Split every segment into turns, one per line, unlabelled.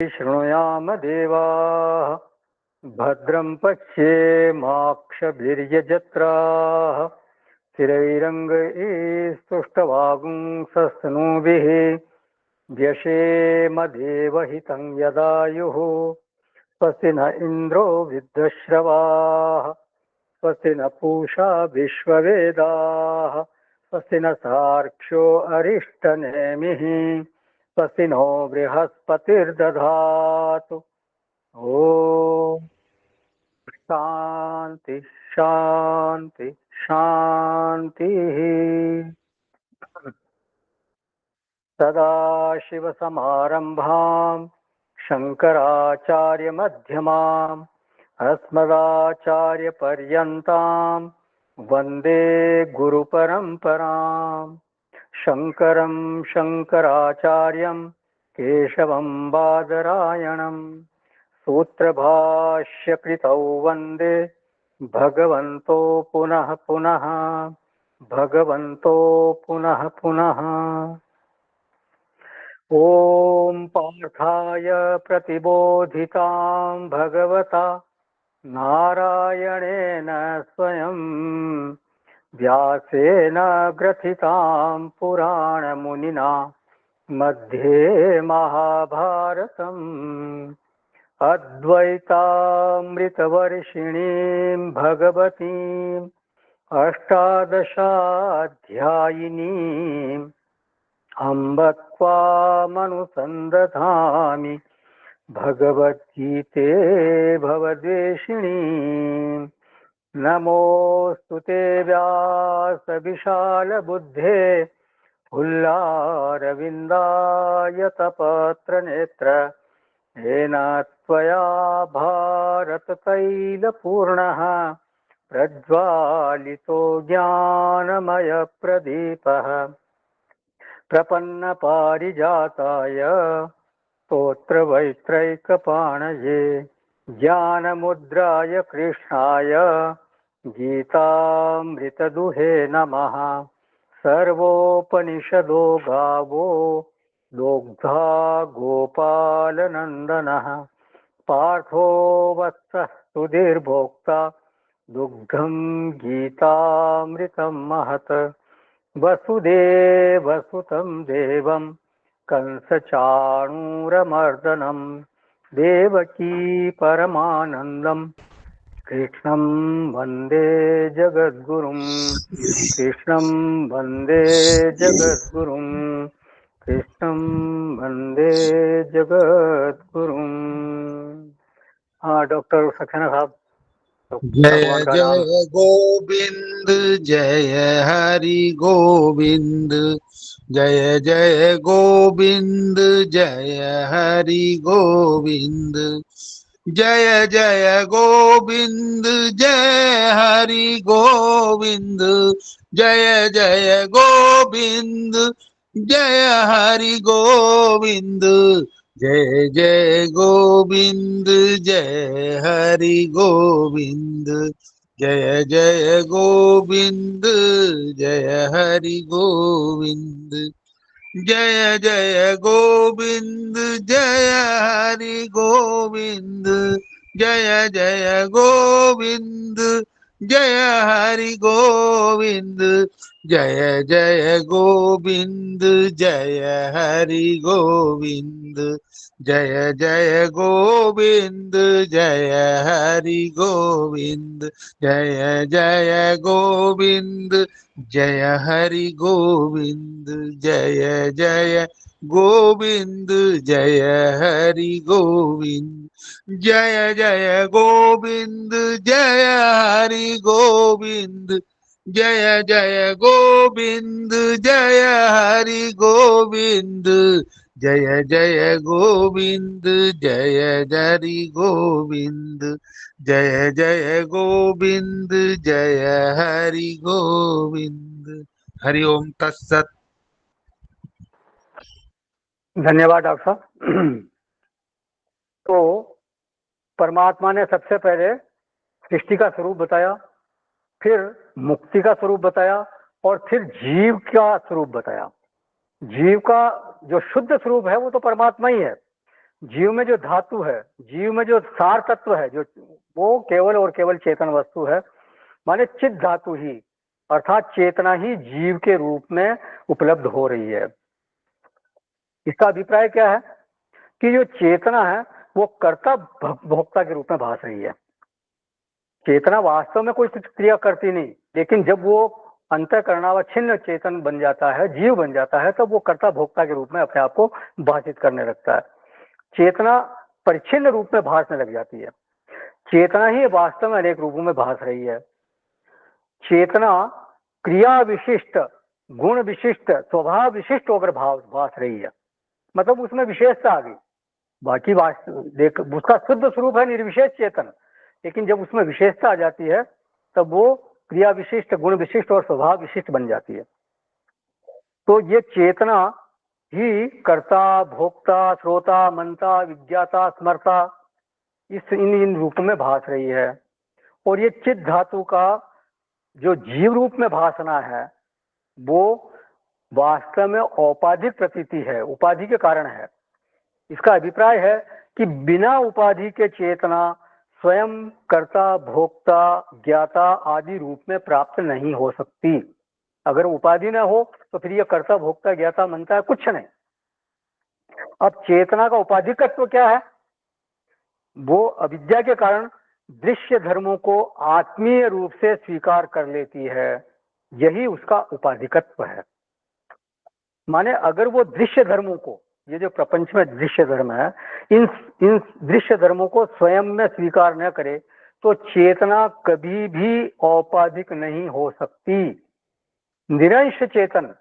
शृणुयाम देवाः भद्रं पश्येमाक्षभिर्यजत्राः स्थिरैरङ्गैस्तुष्टवागुंसस्तनूभिः व्यशेमदेवहितं यदायुः स्वस्ति न इन्द्रो वृद्धश्रवाः स्वस्ति न पूषा विश्ववेदाः स्वस्ति न सार्क्ष्यो अरिष्टनेमिः स्वस्ति नो बृहस्पतिर्दधातु। ओम शांति शांति शांति। सदाशिवसमारम्भां शङ्कराचार्यमध्यमाम् अस्मदाचार्यपर्यन्तां वन्दे गुरुपरम्पराम्। शङ्करं शङ्कराचार्यं केशवं बादरायणम् सूत्रभाष्यकृतौ वन्दे भगवन्तो पुनः पुनः भगवन्तो पुनः पुनः। ॐ पार्थाय प्रतिबोधितां भगवता नारायणेन स्वयं व्यासेन ग्रथितां पुराणमुनिना मध्ये महाभारतम् अद्वैतामृतवर्षिणीं भगवतीम् अष्टादशाध्यायिनीम् अम्ब त्वामनुसन्दधामि भगवद्गीते भवद्वेषिणीम्। नमोऽस्तु ते व्यासविशालबुद्धे फुल्लारविन्दायतपत्रनेत्र येन त्वया भारततैलपूर्णः प्रज्वालितो ज्ञानमयप्रदीपः प्रपन्नपारिजाताय स्तोत्रवैत्रैकपाणये ज्ञानमुद्राय कृष्णाय गीतामृतदुहे नमः। सर्वोपनिषदो गावो दोग्धा गोपालनन्दनः पार्थो वत्सः सुधीर्भोक्ता दुग्धं गीतामृतं महत्। वसुदेवसुतं देवं कंसचाणूरमर्दनं देवकी परमानन्दं कृष्णं वन्दे जगद्गुरुं कृष्णं वन्दे जगद्गुरुं कृष्णं वन्दे जगद्गुरुं। हाँ डॉक्टर सक्सेना साहब
जय
भगवान का नाम।
जय गोविंद जय हरि गोविंद जय जय गोविंद जय हरि गोविंद जय जय गोविंद जय हरि गोविंद जय जय गोविंद जय हरि गोविंद जय जय गोविंद जय हरि गोविंद जय जय गोविंद जय हरि गोविंद जय जय गोविंद जय हरि गोविंद जय जय गोविंद जय हरि गोविंद जय जय गोविंद जय हरि गोविंद जय जय गोविंद जय हरि गोविंद जय जय गोविंद जय हरि गोविंद जय जय गोविंद जय हरि गोविंद जय जय गोविंद जय हरि गोविंद जय जय गोविंद जय हरि गोविंद जय जय गोविंद जय हरि गोविंद जय जय गोविंद जय हरि गोविंद। हरि ओम तत्सत।
धन्यवाद डॉक्टर साहब। तो परमात्मा ने सबसे पहले सृष्टि का स्वरूप बताया, फिर मुक्ति का स्वरूप बताया और फिर जीव का स्वरूप बताया। जीव का जो शुद्ध स्वरूप है वो तो परमात्मा ही है, जीव में जो धातु है, जीव में जो सार तत्व है, जो वो केवल और केवल चेतन वस्तु है। माने चित धातु ही, अर्थात चेतना ही जीव के रूप में उपलब्ध हो रही है। इसका अभिप्राय क्या है कि जो चेतना है वो कर्ता भोक्ता के रूप में भास रही है। चेतना वास्तव में कोई क्रिया करती नहीं, लेकिन जब वो अंतःकरणावच्छिन्न चेतन बन जाता है, जीव बन जाता है, तब वो कर्ता भोक्ता के रूप में अपने आप को भाषित करने लगता है। चेतना परिच्छिन्न रूप में भासने लग जाती है। चेतना ही वास्तव में अनेक रूपों में भास रही है। चेतना क्रिया विशिष्ट, गुण विशिष्ट, स्वभाव विशिष्ट होकर भास रही है। मतलब उसमें विशेषता आ गई। बाकी देख उसका शुद्ध स्वरूप है निर्विशेष चेतन, लेकिन जब उसमें विशेषता आ जाती है तब वो क्रिया विशिष्ट, गुण विशिष्ट और स्वभाव विशिष्ट बन जाती है। तो ये चेतना ही कर्ता, भोक्ता, श्रोता, मनता, विज्ञाता, स्मर्ता इस इन रूपों में भास रही है। और ये चित धातु का जो जीव रूप में भासना है वो वास्तव में औपाधिक प्रतीति है, उपाधि के कारण है। इसका अभिप्राय है कि बिना उपाधि के चेतना स्वयं कर्ता, भोक्ता, ज्ञाता आदि रूप में प्राप्त नहीं हो सकती। अगर उपाधि न हो तो फिर यह कर्ता, भोक्ता, ज्ञाता, मनता है कुछ नहीं। अब चेतना का उपाधिकत्व क्या है? वो अविद्या के कारण दृश्य धर्मों को आत्मीय रूप से स्वीकार कर लेती है, यही उसका उपाधिकत्व है। माने अगर वो दृश्य धर्मों को, ये जो प्रपंच में दृश्य धर्म है, इन दृश्य धर्मों को स्वयं में स्वीकार न करे तो चेतना कभी भी औपाधिक नहीं हो सकती। निरंश चेतन,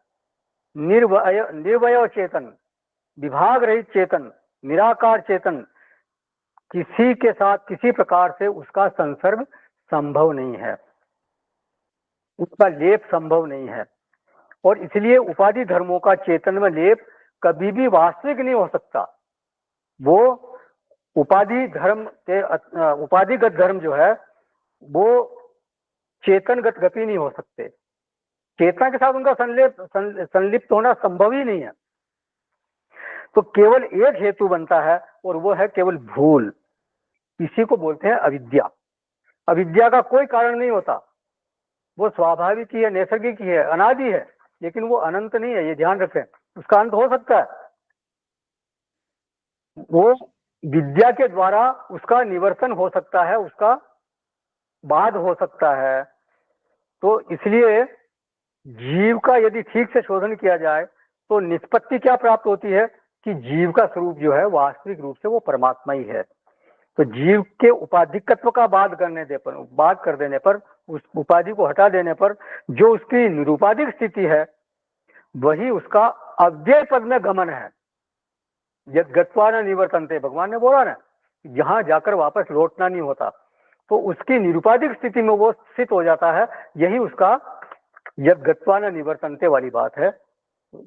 निर्वय चेतन, विभाग रहित चेतन, निराकार चेतन, किसी के साथ किसी प्रकार से उसका संसर्ग संभव नहीं है, उसका लेप संभव नहीं है। और इसलिए उपाधि धर्मों का चेतन में लेप कभी भी वास्तविक नहीं हो सकता। वो उपाधि धर्म के उपाधिगत धर्म जो है वो चेतनगत गति नहीं हो सकते। चेतना के साथ उनका संलिप्त होना संभव ही नहीं है। तो केवल एक हेतु बनता है और वो है केवल भूल। इसी को बोलते हैं अविद्या। अविद्या का कोई कारण नहीं होता, वो स्वाभाविक ही है, नैसर्गिक ही है, अनादि है, लेकिन वो अनंत नहीं है, ये ध्यान रखें। उसका अंत हो सकता है, वो विद्या के द्वारा उसका निवर्तन हो सकता है, उसका बाद हो सकता है। तो इसलिए जीव का यदि ठीक से शोधन किया जाए तो निष्पत्ति क्या प्राप्त होती है कि जीव का स्वरूप जो है वास्तविक रूप से वो परमात्मा ही है। तो जीव के उपाधिकत्व का बात कर देने पर, उस उपाधि को हटा देने पर जो उसकी निरुपाधिक स्थिति है वही उसका अव्यय पद में गमन है। यद गत्वा न निवर्तन्ते, भगवान ने बोला ना, यहाँ जाकर वापस लौटना नहीं होता। तो उसकी निरुपाधिक स्थिति में वो स्थित हो जाता है, यही उसका यद गत्वा न निवर्तन्ते वाली बात है।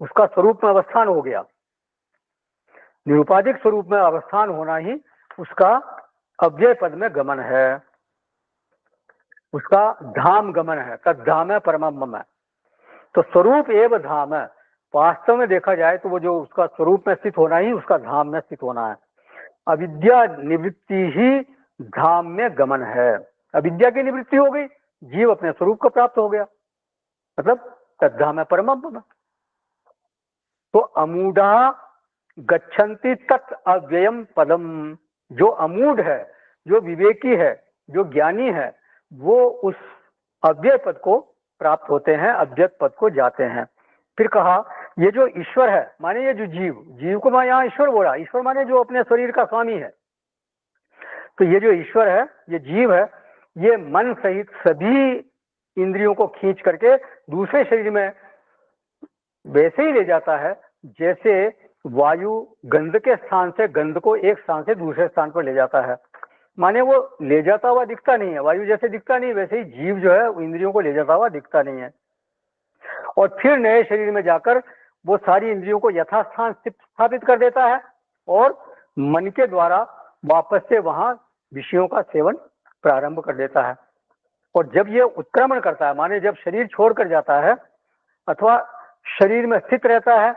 उसका स्वरूप में अवस्थान हो गया। निरुपाधिक स्वरूप में अवस्थान होना ही उसका अव्यय पद में गमन है, उसका धाम गमन है। तद्धाम है परमम है। तो स्वरूप एवं धाम है। वास्तव में देखा जाए तो वो जो उसका स्वरूप में स्थित होना ही उसका धाम में स्थित होना है। अविद्या निवृत्ति ही धाम में गमन है। अविद्या की निवृत्ति हो गई, जीव अपने स्वरूप को प्राप्त हो गया, मतलब तद्धाम है परमम। तो अमूढ़ा गच्छन्ति तत् अव्ययम पदम। जो अमूढ़ है, जो विवेकी है, जो ज्ञानी है, वो उस अव्यय पद को प्राप्त होते हैं, अव्यक्त पद को जाते हैं। फिर कहा ये जो ईश्वर है, माने ये जो जीव को मैं यहाँ ईश्वर बोला। ईश्वर माने जो अपने शरीर का स्वामी है। तो ये जो ईश्वर है, ये जीव है, ये मन सहित सभी इंद्रियों को खींच करके दूसरे शरीर में वैसे ही ले जाता है जैसे वायु गंध के स्थान से गंध को एक स्थान से दूसरे स्थान पर ले जाता है। माने वो ले जाता हुआ दिखता नहीं है, वायु जैसे दिखता नहीं, वैसे ही जीव जो है इंद्रियों को ले जाता हुआ दिखता नहीं है। और फिर नए शरीर में जाकर वो सारी इंद्रियों को यथास्थान स्थापित कर देता है और मन के द्वारा वापस से वहां विषयों का सेवन प्रारंभ कर देता है। और जब ये उत्क्रमण करता है, माने जब शरीर छोड़कर जाता है अथवा शरीर में स्थित रहता है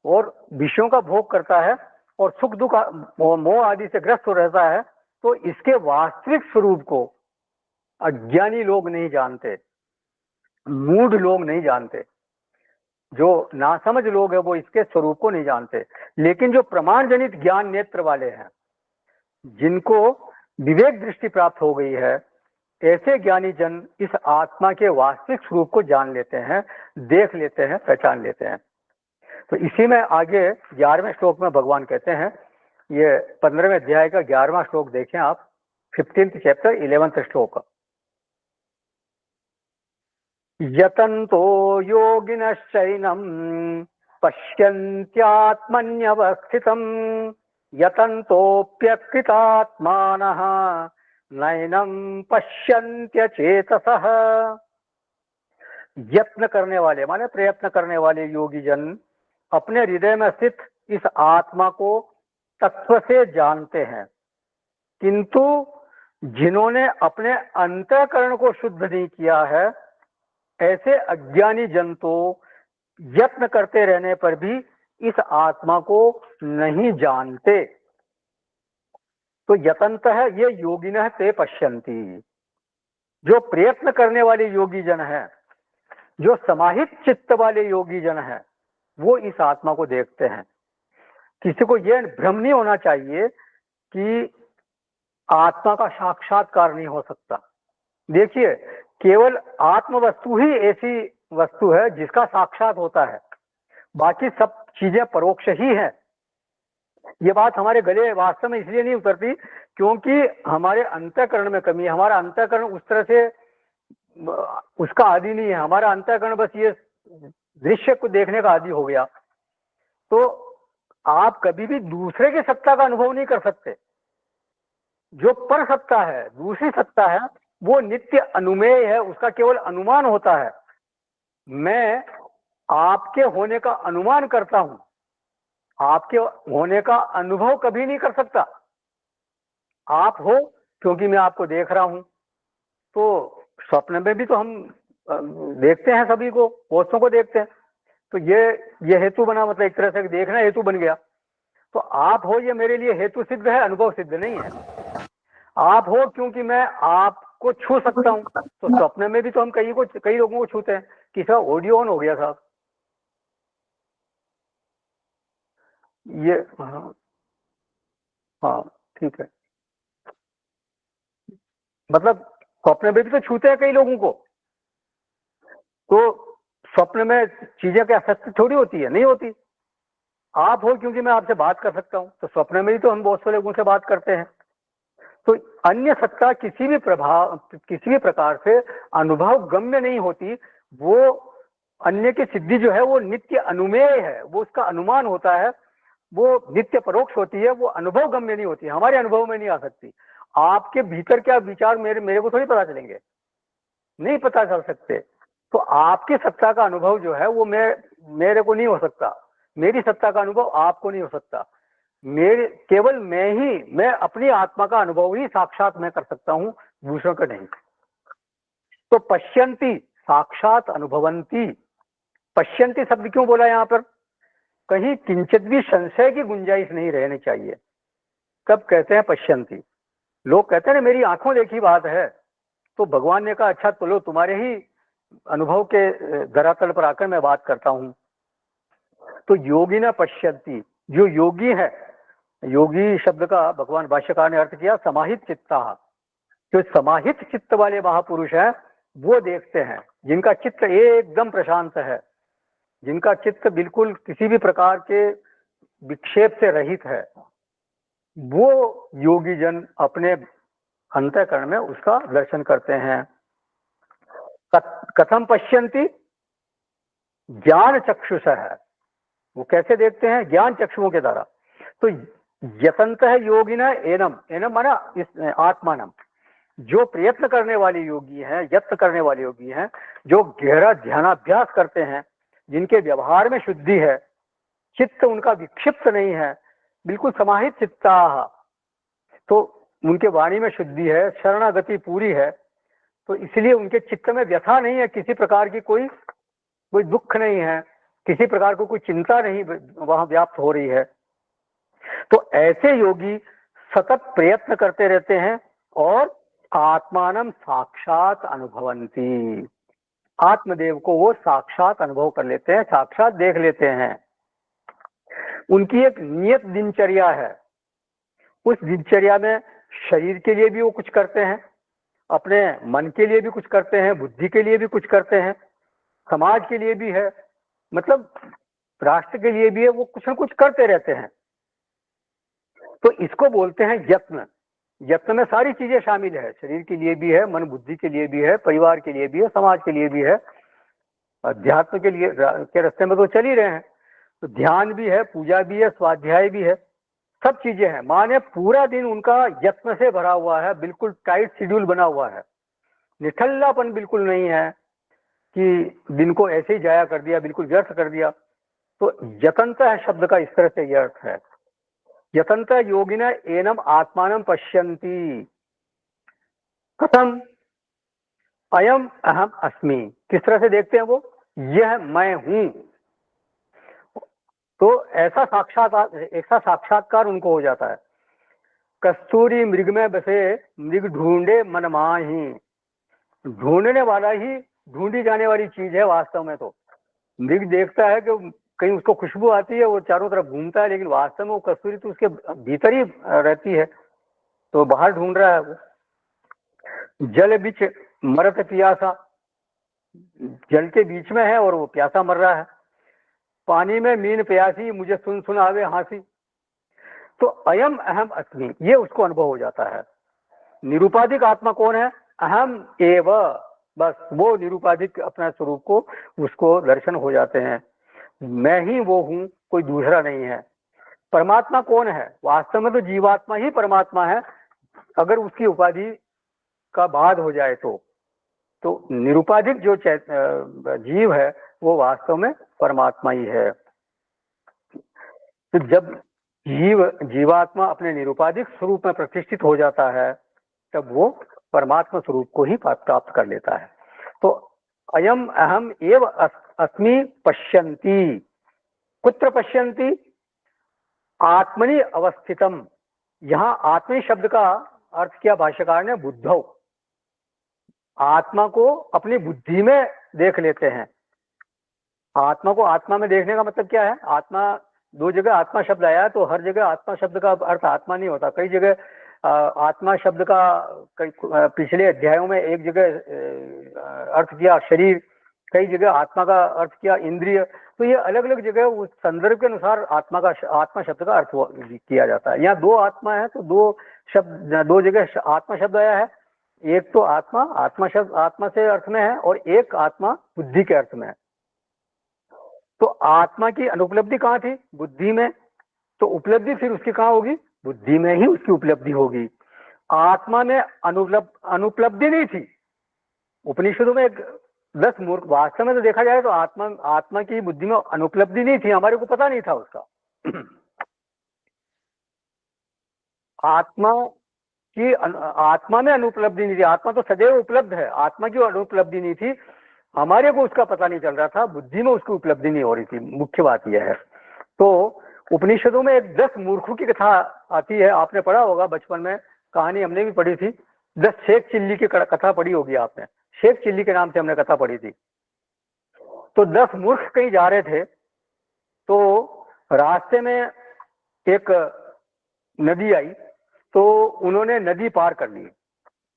और विषयों का भोग करता है, और सुख दुख मोह आदि से ग्रस्त हो रहता है, तो इसके वास्तविक स्वरूप को अज्ञानी लोग नहीं जानते, मूढ़ लोग नहीं जानते, जो नासमझ लोग हैं वो इसके स्वरूप को नहीं जानते। लेकिन जो प्रमाण जनित ज्ञान नेत्र वाले हैं, जिनको विवेक दृष्टि प्राप्त हो गई है, ऐसे ज्ञानी जन इस आत्मा के वास्तविक स्वरूप को जान लेते हैं, देख लेते हैं, पहचान लेते हैं। तो इसी में आगे 11वें श्लोक में भगवान कहते हैं, ये 15वें अध्याय का 11वां श्लोक देखें आप, 15th चैप्टर 11th श्लोक। यतन्तो योगिनश्चैनं पश्यन्त्यात्मन्यवस्थितं यतन्तोऽप्यकृतात्मानः नैनं पश्यन्त्यचेतसः। यत्न करने वाले माने प्रयत्न करने वाले योगी जन अपने हृदय में स्थित इस आत्मा को तत्व से जानते हैं, किंतु जिन्होंने अपने अंतःकरण को शुद्ध नहीं किया है, ऐसे अज्ञानी जन तो यत्न करते रहने पर भी इस आत्मा को नहीं जानते। तो यतंत है ये योगिनः ते पश्यन्ति, जो प्रयत्न करने वाले योगी जन है, जो समाहित चित्त वाले योगी जन है, वो इस आत्मा को देखते हैं। किसी को यह भ्रम नहीं होना चाहिए कि आत्मा का साक्षात्कार नहीं हो सकता। देखिए, केवल आत्म वस्तु ही ऐसी वस्तु है जिसका साक्षात होता है, बाकी सब चीजें परोक्ष ही है। ये बात हमारे गले वास्तव में इसलिए नहीं उतरती क्योंकि हमारे अंतःकरण में कमी है। हमारा अंतःकरण उस तरह से उसका आदि नहीं है। हमारा अंतःकरण बस ये दृश्य को देखने का आदि हो गया। तो आप कभी भी दूसरे की सत्ता का अनुभव नहीं कर सकते। जो पर सत्ता है, दूसरी सत्ता है, वो नित्य अनुमेय है, उसका केवल अनुमान होता है। मैं आपके होने का अनुमान करता हूं, आपके होने का अनुभव कभी नहीं कर सकता। आप हो क्योंकि मैं आपको देख रहा हूं। तो स्वप्न में भी तो हम देखते हैं, सभी को, बहुतों को देखते हैं। तो ये हेतु बना, मतलब एक तरह से देखना हेतु बन गया। तो आप हो ये मेरे लिए हेतु सिद्ध है, अनुभव सिद्ध नहीं है। आप हो क्योंकि मैं आपको छू सकता हूं। तो स्वप्न में भी तो हम कई लोगों को छूते हैं। किसा ऑडियो ऑन हो गया साहब? ये हाँ ठीक है। मतलब स्वप्न में भी तो छूते हैं कई लोगों को। तो स्वप्न में चीजें क्या सत्य थोड़ी होती है? नहीं होती। आप हो क्योंकि मैं आपसे बात कर सकता हूं। तो स्वप्न में भी तो हम बहुत से लोगों से बात करते हैं। तो अन्य सत्ता किसी भी प्रकार से अनुभव गम्य नहीं होती। वो अन्य की सिद्धि जो है वो नित्य अनुमेय है, वो उसका अनुमान होता है, वो नित्य परोक्ष होती है, वो अनुभव गम्य नहीं होती, हमारे अनुभव में नहीं आ सकती। आपके भीतर क्या विचार मेरे को थोड़ी पता चलेंगे, नहीं पता चल सकते। तो आपकी सत्ता का अनुभव जो है वो मेरे को नहीं हो सकता, मेरी सत्ता का अनुभव आपको नहीं हो सकता। केवल मैं अपनी आत्मा का अनुभव ही साक्षात मैं कर सकता हूं, दूसरों का नहीं। तो पश्यन्ति साक्षात अनुभवंती। पश्यन्ति शब्द क्यों बोला यहां पर? कहीं किंचित भी संशय की गुंजाइश नहीं रहनी चाहिए। कब कहते हैं पश्यन्ति? लोग कहते हैं ना मेरी आंखों देखी बात है। तो भगवान ने कहा अच्छा चलो तुम्हारे ही अनुभव के धरातल पर आकर मैं बात करता हूं। तो योगी न पश्यन्ति, जो योगी है, योगी शब्द का भगवान भाष्यकार ने अर्थ किया समाहित चित्ता। जो समाहित चित्त वाले महापुरुष हैं वो देखते हैं, जिनका चित्त एकदम प्रशांत है, जिनका चित्त बिल्कुल किसी भी प्रकार के विक्षेप से रहित है, वो योगी जन अपने अंतःकरण में उसका दर्शन करते हैं। कथम पश्यन्ति? ज्ञान चक्षुष है। वो कैसे देखते हैं? ज्ञान चक्षुओं के द्वारा। तो यतंत है योगिना एनम, एनम माना इस आत्मानम। जो प्रयत्न करने वाले योगी हैं, यत्न करने वाले योगी हैं, जो गहरा ध्यानाभ्यास करते हैं, जिनके व्यवहार में शुद्धि है, चित्त उनका विक्षिप्त नहीं है, बिल्कुल समाहित चित्ता, तो उनके वाणी में शुद्धि है, शरणागति पूरी है, तो इसलिए उनके चित्त में व्यथा नहीं है, किसी प्रकार की कोई दुख नहीं है, किसी प्रकार को कोई चिंता नहीं वहां व्याप्त हो रही है। तो ऐसे योगी सतत प्रयत्न करते रहते हैं और आत्मानम साक्षात अनुभवंती, आत्मदेव को वो साक्षात अनुभव कर लेते हैं, साक्षात देख लेते हैं। उनकी एक नियत दिनचर्या है, उस दिनचर्या में शरीर के लिए भी वो कुछ करते हैं, अपने मन के लिए भी कुछ करते हैं, बुद्धि के लिए भी कुछ करते हैं, समाज के लिए भी है, मतलब राष्ट्र के लिए भी है, वो कुछ न कुछ करते रहते हैं। तो इसको बोलते हैं यत्न। यत्न में सारी चीजें शामिल है, शरीर के लिए भी है, मन बुद्धि के लिए भी है, परिवार के लिए भी है, समाज के लिए भी है, अध्यात्म के लिए के रास्ते में तो चल ही रहे हैं। तो ध्यान भी है, पूजा भी है, स्वाध्याय भी है, सब चीजें हैं। माने पूरा दिन उनका यत्न से भरा हुआ है, बिल्कुल टाइट शेड्यूल बना हुआ है, निठल्लापन बिल्कुल नहीं है कि दिन को ऐसे ही जाया कर दिया, बिल्कुल व्यर्थ कर दिया। तो यतंत शब्द का इस तरह से यह अर्थ है, यतंत योगिना एनम आत्मानम पश्यन्ति। कथम? अयम अहम अस्मि। किस तरह से देखते हैं वो? यह मैं हूं। तो ऐसा साक्षात्कार उनको हो जाता है। कस्तूरी मृग में बसे मृग ढूंढे मन माही। ढूंढने वाला ही ढूंढी जाने वाली चीज है वास्तव में। तो मृग देखता है कि कहीं उसको खुशबू आती है, वो चारों तरफ घूमता है, लेकिन वास्तव में वो कस्तूरी तो उसके भीतर ही रहती है, तो बाहर ढूंढ रहा है वो। जल बीच मरत पियासा, जल के बीच में है और वो प्यासा मर रहा है। पानी में मीन प्यासी, मुझे सुन सुन आवे हंसी। तो अयम अहम अस्मि, ये उसको अनुभव हो जाता है। निरुपाधिक आत्मा कौन है? अहम एव। बस वो निरुपाधिक अपना स्वरूप को उसको दर्शन हो जाते हैं, मैं ही वो हूं, कोई दूसरा नहीं है। परमात्मा कौन है? वास्तव में तो जीवात्मा ही परमात्मा है, अगर उसकी उपाधि का बाध हो जाए तो निरुपाधिक जो जीव है वो वास्तव में परमात्मा ही है। तो जब जीवात्मा अपने निरुपाधिक स्वरूप में प्रतिष्ठित हो जाता है, तब वो परमात्मा स्वरूप को ही प्राप्त कर लेता है। तो अयम अहम एव अस्मि पश्यन्ति। कुत्र पश्यन्ति? आत्मनि अवस्थितम। यहाँ आत्मी शब्द का अर्थ किया भाष्यकार ने बुद्धौ। आत्मा को अपनी बुद्धि में देख लेते हैं। आत्मा को आत्मा में देखने का मतलब क्या है? आत्मा, दो जगह आत्मा शब्द आया है, तो हर जगह आत्मा शब्द का अर्थ आत्मा नहीं होता। कई जगह आत्मा शब्द का पिछले अध्यायों में एक जगह अर्थ किया शरीर, कई जगह आत्मा का अर्थ किया इंद्रिय। तो ये अलग अलग जगह उस संदर्भ के अनुसार आत्मा शब्द का अर्थ किया जाता है। यहाँ दो आत्मा है तो दो जगह आत्मा शब्द आया है। एक तो आत्मा शब्द आत्मा से अर्थ में है, और एक आत्मा बुद्धि के अर्थ में है। तो आत्मा की अनुपलब्धि कहाँ थी? बुद्धि में। तो उपलब्धि फिर उसकी कहाँ होगी? बुद्धि में ही उसकी उपलब्धि होगी। आत्मा में अनुपलब्धि नहीं थी। उपनिषदों में 10 मूर्ख, वास्तव में तो देखा जाए तो आत्मा की बुद्धि में अनुपलब्धि नहीं थी, हमारे को पता नहीं था उसका। आत्मा में अनुपलब्धि नहीं थी। आत्मा तो सदैव उपलब्ध है, आत्मा की अनुपलब्धि नहीं थी, हमारे को उसका पता नहीं चल रहा था, बुद्धि में उसकी उपलब्धि नहीं हो रही थी। मुख्य बात यह है। तो उपनिषदों में एक 10 मूर्खों की कथा आती है, आपने पढ़ा होगा बचपन में, कहानी हमने भी पढ़ी थी। 10 शेख चिल्ली की कथा पढ़ी होगी आपने, शेख चिल्ली के नाम से हमने कथा पढ़ी थी। तो 10 मूर्ख कहीं जा रहे थे, तो रास्ते में एक नदी आई, तो उन्होंने नदी पार कर ली।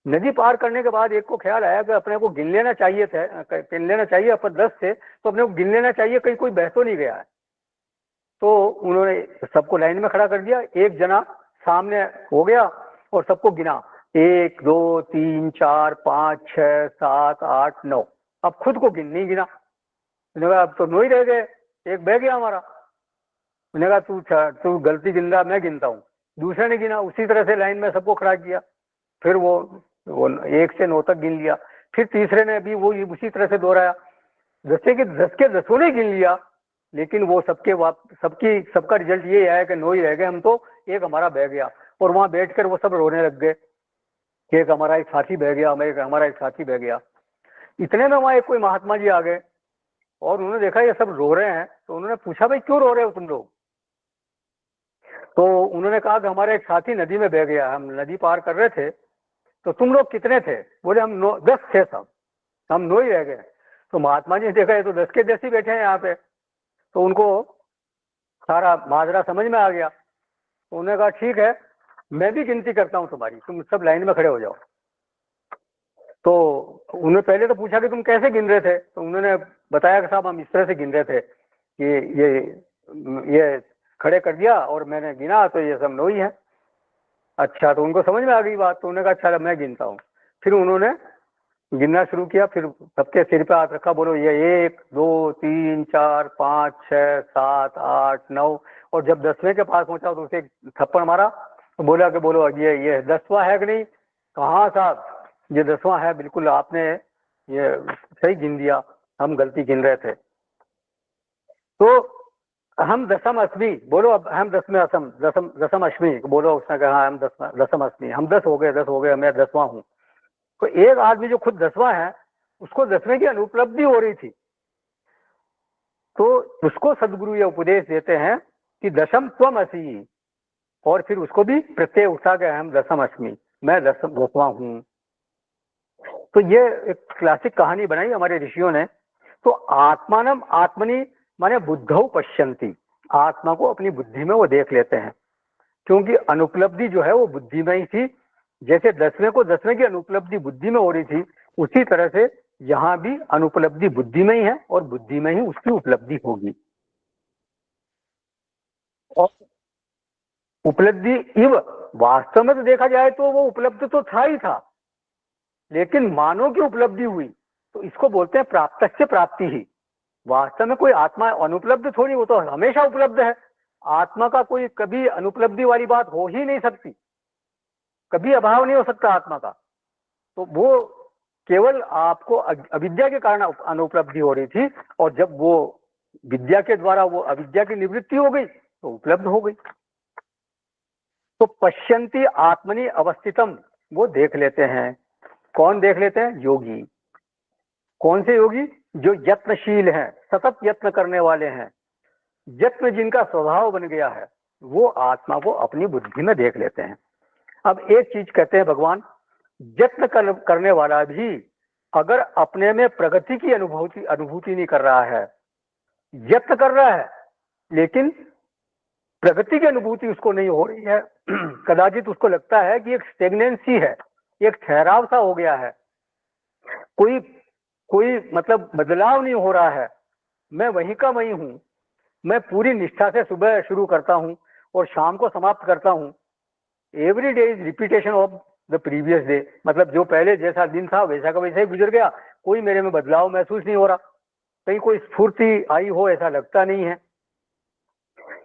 नदी पार करने के बाद एक को ख्याल आया कि अपने को गिन लेना चाहिए अपन 10 थे, तो अपने को गिन लेना चाहिए, कहीं कोई बह तो नहीं गया है। तो उन्होंने सबको लाइन में खड़ा कर दिया, एक जना सामने हो गया और सबको गिना, 1 2 3 4 5 6 7 8 9। अब खुद को नहीं गिना। उन्होंने कहा अब तो 9 ही रह गए, एक बह गया हमारा। उन्होंने कहा तू गलती गिन रहा, मैं गिनता हूँ। दूसरे ने गिना, उसी तरह से लाइन में सबको खड़ा किया, फिर वो 1 से 9 तक गिन लिया। फिर तीसरे ने भी वो उसी तरह से दोहराया। 10 के 10 ने गिन लिया, लेकिन वो सबका रिजल्ट ये आया कि 9 ही रह गए हम, तो एक हमारा बह गया। और वहां बैठकर वो सब रोने लग गए कि एक हमारा एक साथी बह गया, हमारा एक साथी बह गया। इतने में वहां एक कोई महात्मा जी आ गए और उन्होंने देखा ये सब रो रहे हैं, तो उन्होंने पूछा भाई क्यों रो रहे हो तुम लोग? तो उन्होंने कहा कि हमारा एक साथी नदी में बह गया, हम नदी पार कर रहे थे, तो तुम लोग कितने थे? बोले हम 10 थे सब, हम 9 ही रह गए। तो महात्मा जी ने देखा ये तो 10 के 10 ही बैठे हैं यहाँ पे, तो उनको सारा माजरा समझ में आ गया। तो उन्होंने कहा ठीक है, मैं भी गिनती करता हूँ तुम्हारी, तुम सब लाइन में खड़े हो जाओ। तो उन्होंने पहले तो पूछा कि तुम कैसे गिन रहे थे? तो उन्होंने बताया कि साहब हम इस तरह से गिन रहे थे कि ये खड़े कर दिया और मैंने गिना तो ये सब 9 ही है। अच्छा, तो उनको समझ में आ गई बात, तो उन्होंने कहा अच्छा मैं गिनता हूँ। फिर उन्होंने गिनना शुरू किया, फिर सबके सिर पे हाथ रखा, बोलो ये 1 2 3 4 5 6 7 8 9, और जब 10वें के पास पहुंचा तो उसे एक थप्पड़ मारा, तो बोला कि बोलो ये 10वां है कि नहीं? कहाँ साहब, ये 10वां है, बिल्कुल आपने ये सही गिन दिया, हम गलती गिन रहे थे। तो हम दशम अश्मी, बोलो अब हम दशम अश्मी बोलो। उसने कहा हम दशम अश्मी, हम 10 हो गए, मैं 10वां हूँ। तो एक आदमी जो खुद 10वां है, उसको 10वें की अनुपलब्धि हो रही थी, तो उसको सदगुरु ये उपदेश देते हैं कि दशम त्वम असि, और फिर उसको भी प्रत्यय उठा के हम दशम अश्मी, मैं 10वां हूँ। तो ये एक क्लासिक कहानी बनाई हमारे ऋषियों ने। तो आत्मानम आत्मनि माने बुद्धौ पश्यन्ति, आत्मा को अपनी बुद्धि में वो देख लेते हैं, क्योंकि अनुपलब्धि जो है वो बुद्धि में ही थी। जैसे 10वें को 10वें की अनुपलब्धि बुद्धि में हो रही थी, उसी तरह से यहाँ भी अनुपलब्धि बुद्धि में ही है और बुद्धि में ही उसकी उपलब्धि होगी। और उपलब्धि इव, वास्तव में तो देखा जाए तो वो उपलब्ध तो था ही था, लेकिन मानव की उपलब्धि हुई, तो इसको बोलते हैं प्राप्तस्य प्राप्ति ही। वास्तव में कोई आत्मा अनुपलब्ध थोड़ी, वो तो हमेशा उपलब्ध है। आत्मा का कोई कभी अनुपलब्धि वाली बात हो ही नहीं सकती, कभी अभाव नहीं हो सकता आत्मा का। तो वो केवल आपको अविद्या के कारण अनुपलब्धि हो रही थी, और जब वो विद्या के द्वारा वो अविद्या की निवृत्ति हो गई तो उपलब्ध हो गई। तो पश्यन्ति आत्मनि अवस्थितम, वो देख लेते हैं। कौन देख लेते हैं? योगी। कौन से योगी? जो यत्नशील हैं, सतत यत्न करने वाले हैं, यत्न जिनका स्वभाव बन गया है, वो आत्मा को अपनी बुद्धि में देख लेते हैं। अब एक चीज कहते हैं भगवान, यत्न करने वाला भी अगर अपने में प्रगति की अनुभूति नहीं कर रहा है, यत्न कर रहा है लेकिन प्रगति की अनुभूति उसको नहीं हो रही है, कदाचित उसको लगता है कि एक स्टेग्नेंसी है, एक ठहराव सा हो गया है, कोई कोई मतलब बदलाव नहीं हो रहा है, मैं वहीं का वहीं हूं, मैं पूरी निष्ठा से सुबह शुरू करता हूं और शाम को समाप्त करता हूं, every day is repetition of the previous day, मतलब जो पहले जैसा दिन था वैसा का वैसा ही गुजर गया, कोई मेरे में बदलाव महसूस नहीं हो रहा, कहीं कोई स्फूर्ति आई हो ऐसा लगता नहीं है।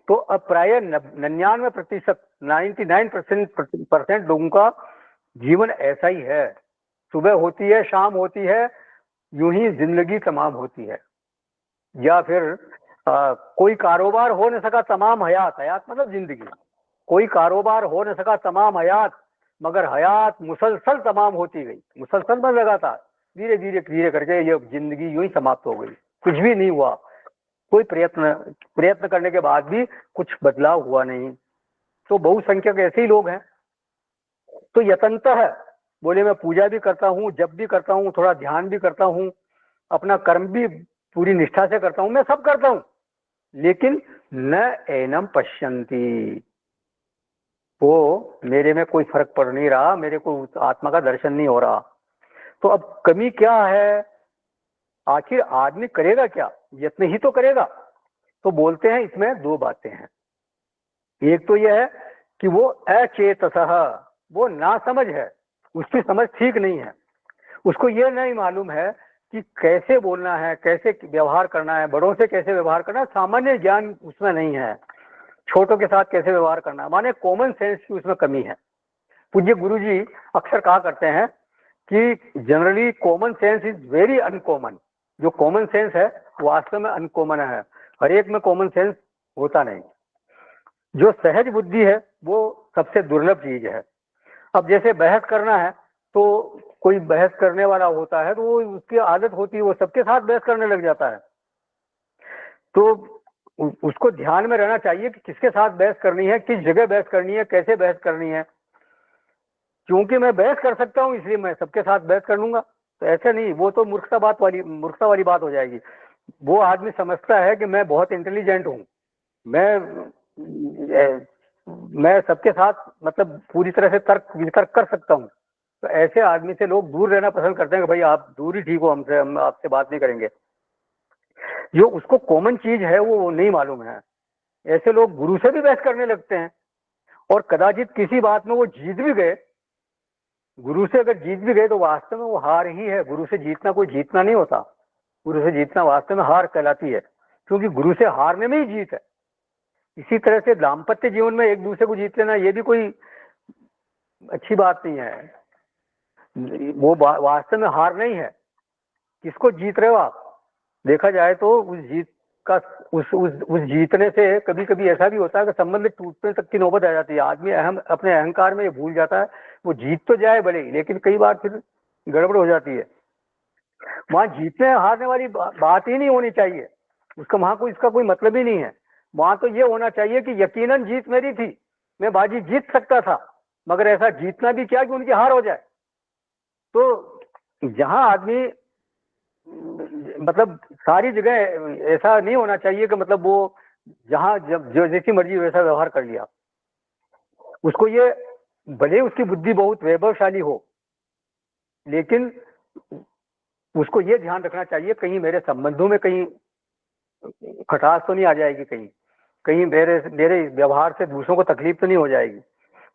तो अब प्राय 99% 99% लोगों का जीवन ऐसा ही है, सुबह होती है शाम होती है, यूं ही जिंदगी तमाम होती है। या फिर कोई कारोबार हो न सका तमाम हयात, हयात मतलब जिंदगी, कोई कारोबार हो न सका तमाम हयात, मगर हयात मुसलसल तमाम होती गई, मुसलसल में लगातार धीरे धीरे धीरे करके ये जिंदगी यूं ही समाप्त हो गई, कुछ भी नहीं हुआ, कोई प्रयत्न करने के बाद भी कुछ बदलाव हुआ नहीं। तो बहुसंख्यक ऐसे ही लोग हैं। तो यतनतः बोले मैं पूजा भी करता हूँ, जप भी करता हूँ, थोड़ा ध्यान भी करता हूँ, अपना कर्म भी पूरी निष्ठा से करता हूँ, मैं सब करता हूँ, लेकिन न एनम पश्यन्ति, वो मेरे में कोई फर्क पड़ नहीं रहा, मेरे को आत्मा का दर्शन नहीं हो रहा। तो अब कमी क्या है? आखिर आदमी करेगा क्या? यत्न ही तो करेगा। तो बोलते हैं इसमें 2 बातें हैं। एक तो यह है कि वो अचेतसः, वो ना समझ है, उसकी समझ ठीक नहीं है, उसको यह नहीं मालूम है कि कैसे बोलना है, कैसे व्यवहार करना है, बड़ों से कैसे व्यवहार करना है, सामान्य ज्ञान उसमें नहीं है, छोटों के साथ कैसे व्यवहार करना है, माने कॉमन सेंस की उसमें कमी है। पूज्य गुरु जी अक्सर कहा करते हैं कि generally common sense is very uncommon, जो कॉमन सेंस है वास्तव में अनकॉमन है, हर एक में कॉमन सेंस होता नहीं। जो सहज बुद्धि है वो सबसे दुर्लभ चीज है। अब जैसे बहस करना है, तो कोई बहस करने वाला होता है तो वो उसकी आदत होती है, वो सबके साथ बहस करने लग जाता है। तो उसको ध्यान में रहना चाहिए कि किसके साथ बहस करनी है, किस जगह बहस करनी है, कैसे बहस करनी है। क्योंकि मैं बहस कर सकता हूँ इसलिए मैं सबके साथ बहस कर लूंगा, तो ऐसे नहीं, वो तो मूर्खता वाली बात हो जाएगी। वो आदमी समझता है कि मैं बहुत इंटेलिजेंट हूँ, मैं मैं सबके साथ मतलब पूरी तरह से तर्क वितर्क कर सकता हूँ। तो ऐसे आदमी से लोग दूर रहना पसंद करते हैं कि भाई आप दूर ही ठीक हो हमसे, हम आपसे बात नहीं करेंगे। जो उसको कॉमन चीज है वो नहीं मालूम है। ऐसे लोग गुरु से भी बहस करने लगते हैं, और कदाचित किसी बात में वो जीत भी गए, गुरु से अगर जीत भी गए तो वास्तव में वो हार ही है। गुरु से जीतना कोई जीतना नहीं होता, गुरु से जीतना वास्तव में हार कहलाती है, क्योंकि गुरु से हारने में ही जीत है। इसी तरह से दाम्पत्य जीवन में एक दूसरे को जीत लेना ये भी कोई अच्छी बात नहीं है, वो वास्तव में हार नहीं है। किसको जीत रहे हो आप? देखा जाए तो उस जीत का उस जीतने से कभी कभी ऐसा भी होता है कि संबंध टूटने तक की नौबत आ जाती है। आदमी अपने अहंकार में ये भूल जाता है, वो जीत तो जाए भले ही, लेकिन कई बार फिर गड़बड़ हो जाती है। वहां जीतने हारने वाली बात ही नहीं होनी चाहिए, उसका वहां कोई इसका कोई मतलब ही नहीं है। वहां तो ये होना चाहिए कि यकीनन जीत मेरी थी, मैं बाजी जीत सकता था, मगर ऐसा जीतना भी क्या कि उनकी हार हो जाए। तो जहां आदमी मतलब सारी जगह ऐसा नहीं होना चाहिए कि मतलब वो जहां जब जो जैसी मर्जी वैसा व्यवहार कर लिया। उसको ये भले उसकी बुद्धि बहुत वैभवशाली हो, लेकिन उसको ये ध्यान रखना चाहिए कहीं मेरे संबंधों में कहीं खटास तो नहीं आ जाएगी, कहीं कहीं मेरे मेरे व्यवहार से दूसरों को तकलीफ तो नहीं हो जाएगी।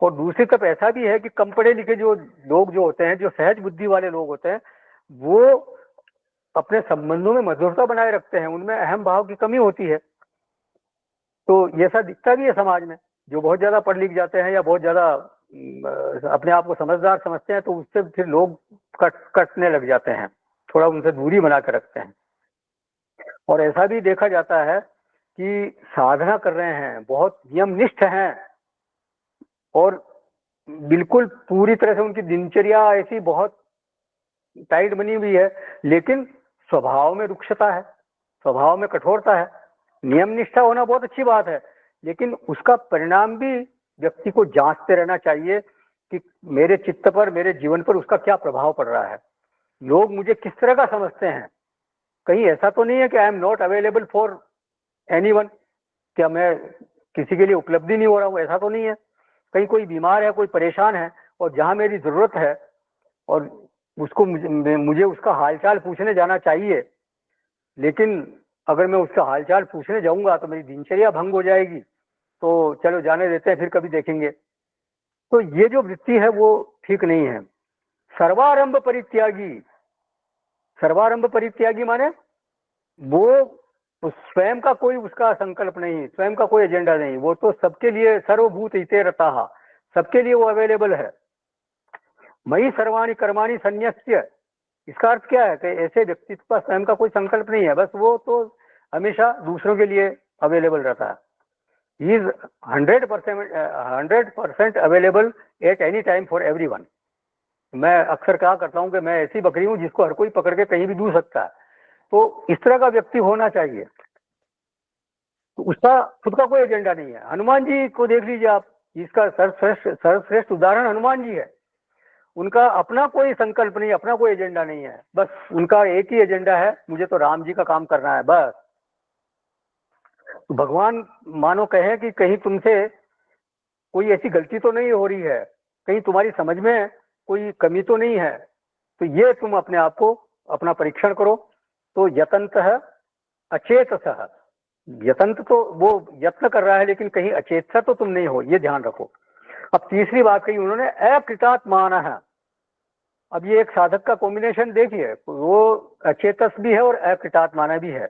और दूसरी तरफ ऐसा भी है कि कम पढ़े लिखे जो लोग जो होते हैं, जो सहज बुद्धि वाले लोग होते हैं, वो अपने संबंधों में मधुरता बनाए रखते हैं, उनमें अहम भाव की कमी होती है। तो ये सब दिखता भी है समाज में। जो बहुत ज्यादा पढ़ लिख जाते हैं या बहुत ज्यादा अपने आप को समझदार समझते हैं, तो उससे फिर लोग कटने लग जाते हैं, थोड़ा उनसे दूरी बना कर रखते हैं। और ऐसा भी देखा जाता है कि साधना कर रहे हैं, बहुत नियमनिष्ठ हैं, और बिल्कुल पूरी तरह से उनकी दिनचर्या ऐसी बहुत टाइट बनी हुई है, लेकिन स्वभाव में रुक्षता है, स्वभाव में कठोरता है। नियम निष्ठा होना बहुत अच्छी बात है, लेकिन उसका परिणाम भी व्यक्ति को जांचते रहना चाहिए कि मेरे चित्त पर, मेरे जीवन पर उसका क्या प्रभाव पड़ रहा है, लोग मुझे किस तरह का समझते हैं। कहीं ऐसा तो नहीं है कि I am not available for anyone, क्या मैं किसी के लिए उपलब्धि नहीं हो रहा हूँ, ऐसा तो नहीं है। कहीं कोई बीमार है, कोई परेशान है, और जहां मेरी जरूरत है और उसको मुझे उसका हालचाल पूछने जाना चाहिए, लेकिन अगर मैं उसका हालचाल पूछने जाऊंगा तो मेरी दिनचर्या भंग हो जाएगी, तो चलो जाने देते हैं, फिर कभी देखेंगे। तो ये जो वृत्ति है वो ठीक नहीं है। सर्वारंभ परित्यागी, सर्वारंभ परित्यागी माने वो स्वयं का कोई उसका संकल्प नहीं, स्वयं का कोई एजेंडा नहीं, वो तो सबके लिए सर्वभूत हिते रता, सबके लिए वो अवेलेबल है। मई सर्वाणी कर्माणी संन्यस्य, इसका अर्थ क्या है कि ऐसे व्यक्ति के पास स्वयं का कोई संकल्प नहीं है, बस वो तो हमेशा दूसरों के लिए अवेलेबल रहता है। He is 100% available at any time for everyone. मैं अक्सर क्या करता हूँ कि मैं ऐसी बकरी हूँ जिसको हर कोई पकड़ के कहीं भी दूध सकता है, तो इस तरह का व्यक्ति होना चाहिए। तो उसका खुद का कोई एजेंडा नहीं है। हनुमान जी को देख लीजिए आप, इसका सर्वश्रेष्ठ उदाहरण हनुमान जी है। उनका अपना कोई संकल्प नहीं, अपना कोई एजेंडा नहीं है, बस उनका एक ही एजेंडा है, मुझे तो राम जी का काम करना है बस। तो भगवान मानो कहे कि कहीं तुमसे कोई ऐसी गलती तो नहीं हो रही है, कहीं तुम्हारी समझ में कोई कमी तो नहीं है, तो ये तुम अपने आप को अपना परीक्षण करो। तो यतंतः अचेतसः, यतंत तो वो यत्न कर रहा है, लेकिन कहीं अचेतसा तो तुम नहीं हो, ये ध्यान रखो। अब तीसरी बात कही उन्होंने, अकृतात्मानः। अब ये एक साधक का कॉम्बिनेशन देखिए, वो अचेतस भी है और अकृतात्माना भी है।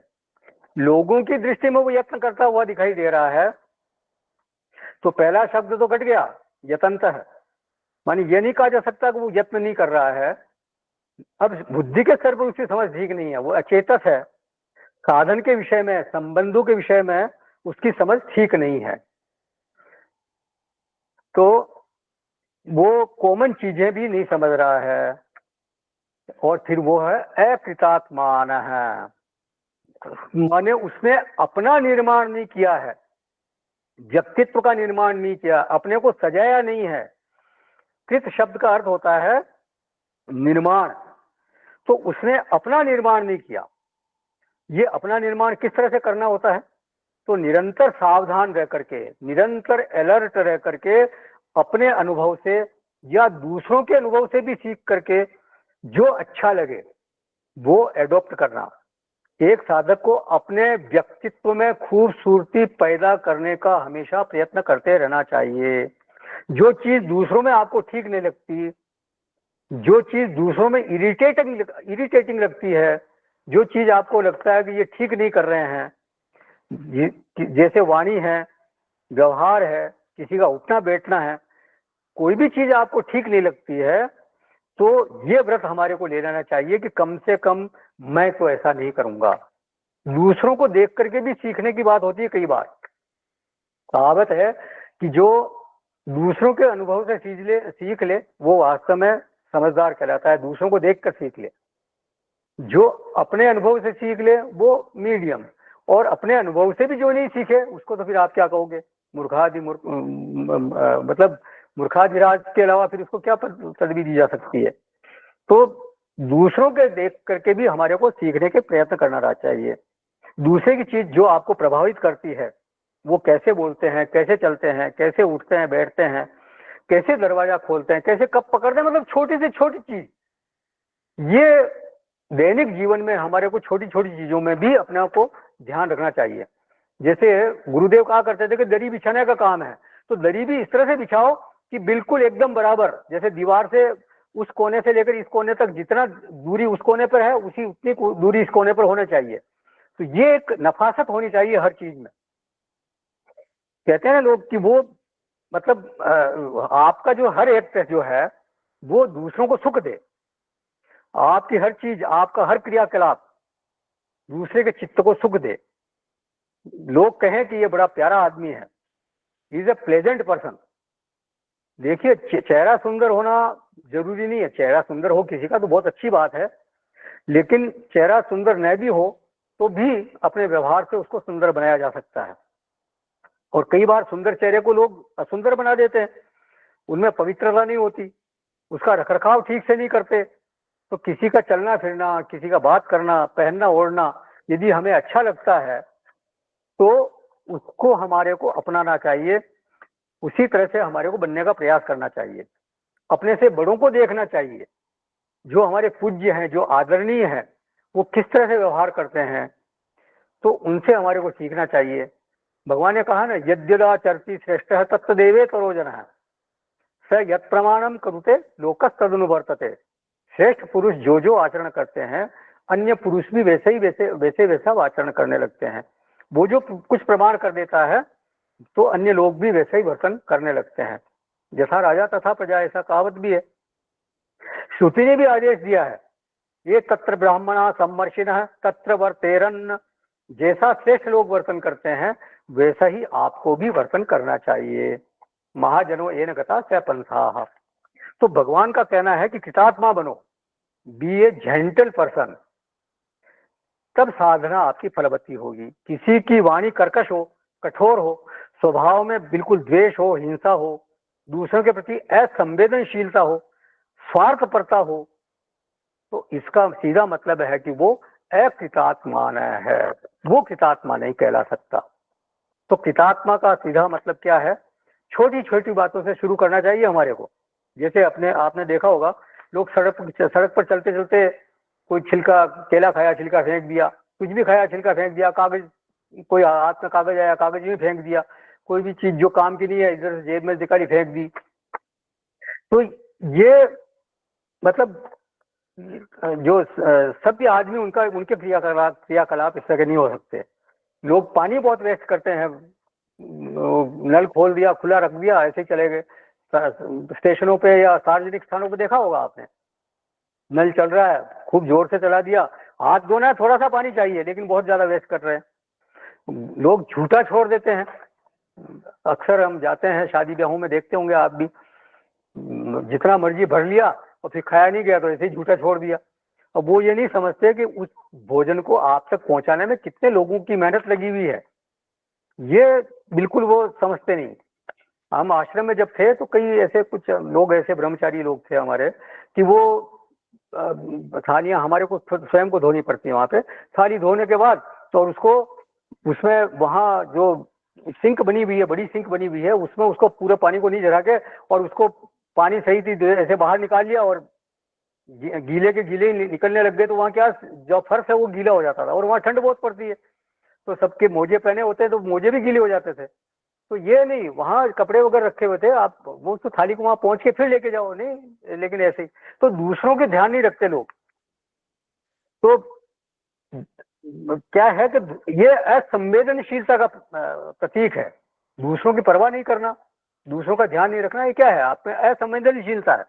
लोगों की दृष्टि में वो यत्न करता हुआ दिखाई दे रहा है, तो पहला शब्द तो कट गया, यतंतः। मानी ये नहीं कहा जा सकता कि वो यत्न नहीं कर रहा है। अब बुद्धि के स्तर पर उसकी समझ ठीक नहीं है, वो अचेतस है। साधन के विषय में, संबंधों के विषय में उसकी समझ ठीक नहीं है। तो वो कॉमन चीजें भी नहीं समझ रहा है, और फिर वो है अकृतात्मान है। माने उसने अपना निर्माण नहीं किया है, व्यक्तित्व का निर्माण नहीं किया, अपने को सजाया नहीं है। कृत शब्द का अर्थ होता है निर्माण, तो उसने अपना निर्माण नहीं किया। ये अपना निर्माण किस तरह से करना होता है? तो निरंतर सावधान रह करके, निरंतर अलर्ट रह करके, अपने अनुभव से या दूसरों के अनुभव से भी सीख करके जो अच्छा लगे वो एडॉप्ट करना। एक साधक को अपने व्यक्तित्व में खूबसूरती पैदा करने का हमेशा प्रयत्न करते रहना चाहिए। जो चीज दूसरों में आपको ठीक नहीं लगती, जो चीज दूसरों में इरिटेटिंग लगती है, जो चीज आपको लगता है कि ये ठीक नहीं कर रहे हैं, जैसे वाणी है, व्यवहार है, किसी का उठना बैठना है, कोई भी चीज आपको ठीक नहीं लगती है, तो ये व्रत हमारे को ले लेना चाहिए कि कम से कम मैं तो ऐसा नहीं करूंगा। दूसरों को देख करके भी सीखने की बात होती है। कई बार कहावत है कि जो दूसरों के अनुभव से सीख ले वो वास्तव में समझदार कहलाता है। दूसरों को देखकर सीख ले, जो अपने अनुभव से सीख ले वो मीडियम, और अपने अनुभव से भी जो नहीं सीखे उसको तो फिर आप क्या कहोगे? मतलब मूर्खाधिराज के अलावा फिर उसको क्या पदवी दी जा सकती है? तो दूसरों के देख करके भी हमारे को सीखने के प्रयत्न करना चाहिए। दूसरे की चीज जो आपको प्रभावित करती है, वो कैसे बोलते हैं, कैसे चलते हैं, कैसे उठते हैं बैठते हैं, कैसे दरवाजा खोलते हैं, कैसे कप पकड़ते हैं, मतलब छोटी से छोटी चीज, ये दैनिक जीवन में हमारे को छोटी छोटी चीजों में भी अपने आप को ध्यान रखना चाहिए। जैसे गुरुदेव कहा करते थे कि दरी बिछाने का काम है, तो दरी भी इस तरह से बिछाओ कि बिल्कुल एकदम बराबर, जैसे दीवार से उस कोने से लेकर इस कोने तक जितना दूरी उस कोने पर है उसी उतनी दूरी इस कोने पर होना चाहिए। तो ये एक नफासत होनी चाहिए हर चीज में। कहते हैं ना लोग कि वो मतलब आपका जो हर एक्ट जो है वो दूसरों को सुख दे, आपकी हर चीज, आपका हर क्रियाकलाप दूसरे के चित्त को सुख दे। लोग कहें कि ये बड़ा प्यारा आदमी है, इज ए प्लेजेंट पर्सन। देखिए, चेहरा सुंदर होना जरूरी नहीं है। चेहरा सुंदर हो किसी का तो बहुत अच्छी बात है, लेकिन चेहरा सुंदर न भी हो तो भी अपने व्यवहार से उसको सुंदर बनाया जा सकता है। और कई बार सुंदर चेहरे को लोग असुंदर बना देते हैं, उनमें पवित्रता नहीं होती, उसका रखरखाव ठीक से नहीं करते। तो किसी का चलना फिरना, किसी का बात करना, पहनना ओढ़ना यदि हमें अच्छा लगता है तो उसको हमारे को अपनाना चाहिए, उसी तरह से हमारे को बनने का प्रयास करना चाहिए। अपने से बड़ों को देखना चाहिए, जो हमारे पूज्य हैं, जो आदरणीय हैं, वो किस तरह से व्यवहार करते हैं, तो उनसे हमारे को सीखना चाहिए। भगवान ने कहा ना, यद्यदाचरति श्रेष्ठ तत्देवे तरोजन, स यत् प्रमाणम करुते लोकस्तदनुवर्तते। श्रेष्ठ पुरुष जो जो आचरण करते हैं, अन्य पुरुष भी वैसे ही वैसा आचरण करने लगते हैं। वो जो कुछ प्रमाण कर देता है तो अन्य लोग भी वैसे ही वर्तन करने लगते हैं। जैसा राजा तथा प्रजा, ऐसा कहावत भी है। श्रुति ने भी आदेश दिया है, ये तत्र ब्राह्मणा सम्मर्षिणः तत्र वर्तेरन्। जैसा श्रेष्ठ लोग वर्तन करते हैं वैसा ही आपको भी वर्तन करना चाहिए। महाजनो येन गता स पंथाः। तो भगवान का कहना है कि कृतात्मा बनो, बी ए जेंटल पर्सन, तब साधना आपकी फलवती होगी। किसी की वाणी कर्कश हो, कठोर हो, स्वभाव में बिल्कुल द्वेष हो, हिंसा हो, दूसरों के प्रति असंवेदनशीलता हो, स्वार्थपरता हो, तो इसका सीधा मतलब है कि वो अकृतात्मा है, वो कृतात्मा नहीं कहला सकता। तो कृतात्मा का सीधा मतलब क्या है? छोटी छोटी बातों से शुरू करना चाहिए हमारे को। जैसे आपने देखा होगा, लोग सड़क पर चलते चलते कोई छिलका, केला खाया छिलका फेंक दिया, कुछ भी खाया छिलका फेंक दिया, कागज, कोई हाथ में कागज आया कागज भी फेंक दिया, कोई भी चीज जो काम की नहीं है इधर जेब में निकाली फेंक दी। तो ये मतलब जो सभ्य आदमी, उनके क्रियाकलाप इस तरह के नहीं हो सकते। लोग पानी बहुत वेस्ट करते हैं, नल खोल दिया, खुला रख दिया, ऐसे ही चले गए। स्टेशनों पे या सार्वजनिक स्थानों पे देखा होगा आपने, नल चल रहा है, खूब जोर से चला दिया, हाथ धोना है, थोड़ा सा पानी चाहिए लेकिन बहुत ज्यादा वेस्ट कर रहे हैं। लोग झूठा छोड़ देते हैं। अक्सर हम जाते हैं शादी ब्याहों में, देखते होंगे आप भी, जितना मर्जी भर लिया और फिर खाया नहीं गया तो ऐसे ही झूठा छोड़ दिया। अब वो ये नहीं समझते कि उस भोजन को आप तक पहुंचाने में कितने लोगों की मेहनत लगी हुई है, ये बिल्कुल वो समझते नहीं। हम आश्रम में जब थे तो कई ऐसे कुछ लोग, ऐसे ब्रह्मचारी लोग थे हमारे, कि वो थालियां हमारे को स्वयं को धोनी पड़ती है वहां पे। थाली धोने के बाद तो उसको उसमें वहां जो सिंक बनी हुई है, बड़ी सिंक बनी हुई है, उसमें उसको पूरे पानी को नहीं जरा के और उसको पानी सही थी ऐसे बाहर निकाल लिया और गीले के गीले निकलने लग गए, तो वहाँ क्या जो फर्श है वो गीला हो जाता था और वहाँ ठंड बहुत पड़ती है, तो सबके मोजे पहने होते हैं तो मोजे भी गीले हो जाते थे। तो ये नहीं, वहाँ कपड़े वगैरह रखे हुए थे, आप वो तो थाली को वहां पहुंच के फिर लेके जाओ, नहीं लेकिन ऐसे ही तो दूसरों के ध्यान नहीं रखते लोग। तो क्या है कि ये असंवेदनशीलता का प्रतीक है, दूसरों की परवाह नहीं करना, दूसरों का ध्यान नहीं रखना, ये क्या है, आप में असंवेदनशीलता है।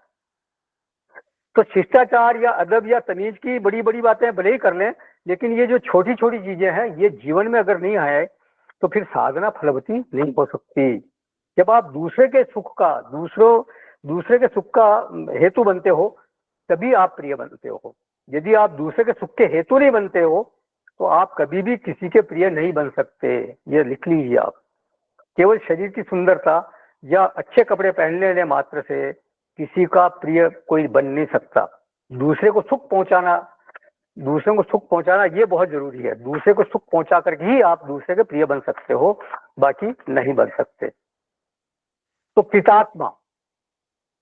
तो शिष्टाचार या अदब या तमीज की बड़ी बड़ी बातें भले ही कर लें, लेकिन ये जो छोटी छोटी चीजें हैं ये जीवन में अगर नहीं आए तो फिर साधना फलवती नहीं हो सकती। जब आप दूसरे के सुख का दूसरे के सुख का हेतु बनते हो तभी आप प्रिय बनते हो। यदि आप दूसरे के सुख के हेतु नहीं बनते हो तो आप कभी भी किसी के प्रिय नहीं बन सकते, ये लिख लीजिए आप। केवल शरीर की सुंदरता या अच्छे कपड़े पहन लेने मात्र से किसी का प्रिय कोई बन नहीं सकता। दूसरे को सुख पहुंचाना, दूसरे को सुख पहुंचाना ये बहुत जरूरी है। दूसरे को सुख पहुंचा करके ही आप दूसरे के प्रिय बन सकते हो, बाकी नहीं बन सकते। तो पितात्मा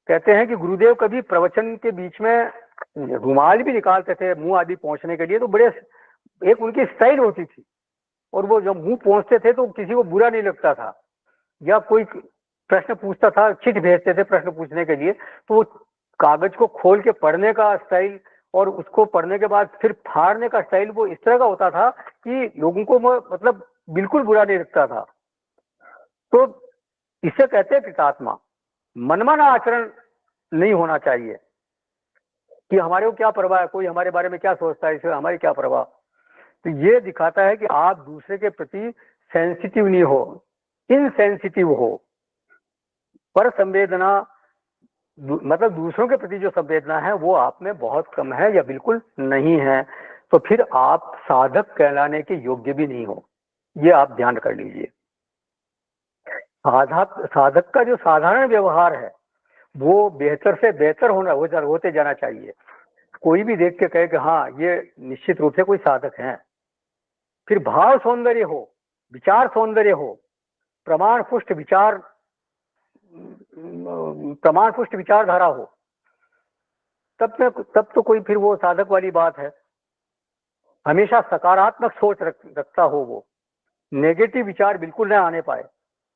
कहते हैं कि गुरुदेव कभी प्रवचन के बीच में रुमाल भी निकालते थे मुंह आदि पहुंचने के लिए, तो बड़े एक उनकी स्टाइल होती थी और वो जब मुंह पहुंचते थे तो किसी को बुरा नहीं लगता था। या कोई प्रश्न पूछता था, चिट्ठी भेजते थे प्रश्न पूछने के लिए, तो वो कागज को खोल के पढ़ने का स्टाइल और उसको पढ़ने के बाद फिर फाड़ने का स्टाइल वो इस तरह का होता था कि लोगों को मतलब बिल्कुल बुरा नहीं लगता था। तो इसे कहते हैं पितात्मा। मनमाना आचरण नहीं होना चाहिए कि हमारे को क्या परवाह है, कोई हमारे बारे में क्या सोचता है, इसे हमारी क्या परवाह। तो ये दिखाता है कि आप दूसरे के प्रति सेंसिटिव नहीं हो, इनसेंसिटिव हो। पर संवेदना मतलब दूसरों के प्रति जो संवेदना है वो आप में बहुत कम है या बिल्कुल नहीं है, तो फिर आप साधक कहलाने के योग्य भी नहीं हो, ये आप ध्यान कर लीजिए। साधक का जो साधारण व्यवहार है वो बेहतर से बेहतर होते जाना चाहिए। कोई भी देख के कहे कि हाँ ये निश्चित रूप से कोई साधक है। फिर भाव सौंदर्य हो, विचार सौंदर्य हो, प्रमाण पुष्ट विचारधारा हो, तब तो कोई फिर वो साधक वाली बात है। हमेशा सकारात्मक सोच रखता हो, वो नेगेटिव विचार बिल्कुल न आने पाए।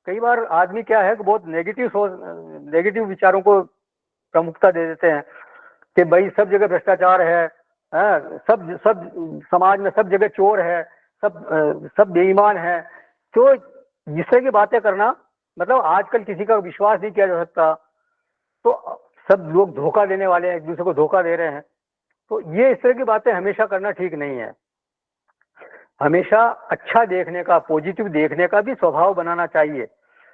कई बार आदमी क्या है कि बहुत नेगेटिव विचारों को प्रमुखता दे देते हैं कि भाई सब जगह भ्रष्टाचार है, सब सब समाज में सब जगह चोर है, सब बेईमान है। तो जिससे की बातें करना, मतलब आजकल किसी का विश्वास नहीं किया जा सकता, तो सब लोग धोखा देने वाले हैं, एक दूसरे को धोखा दे रहे हैं। तो ये इस तरह की बातें हमेशा करना ठीक नहीं है। हमेशा अच्छा देखने का, पॉजिटिव देखने का भी स्वभाव बनाना चाहिए।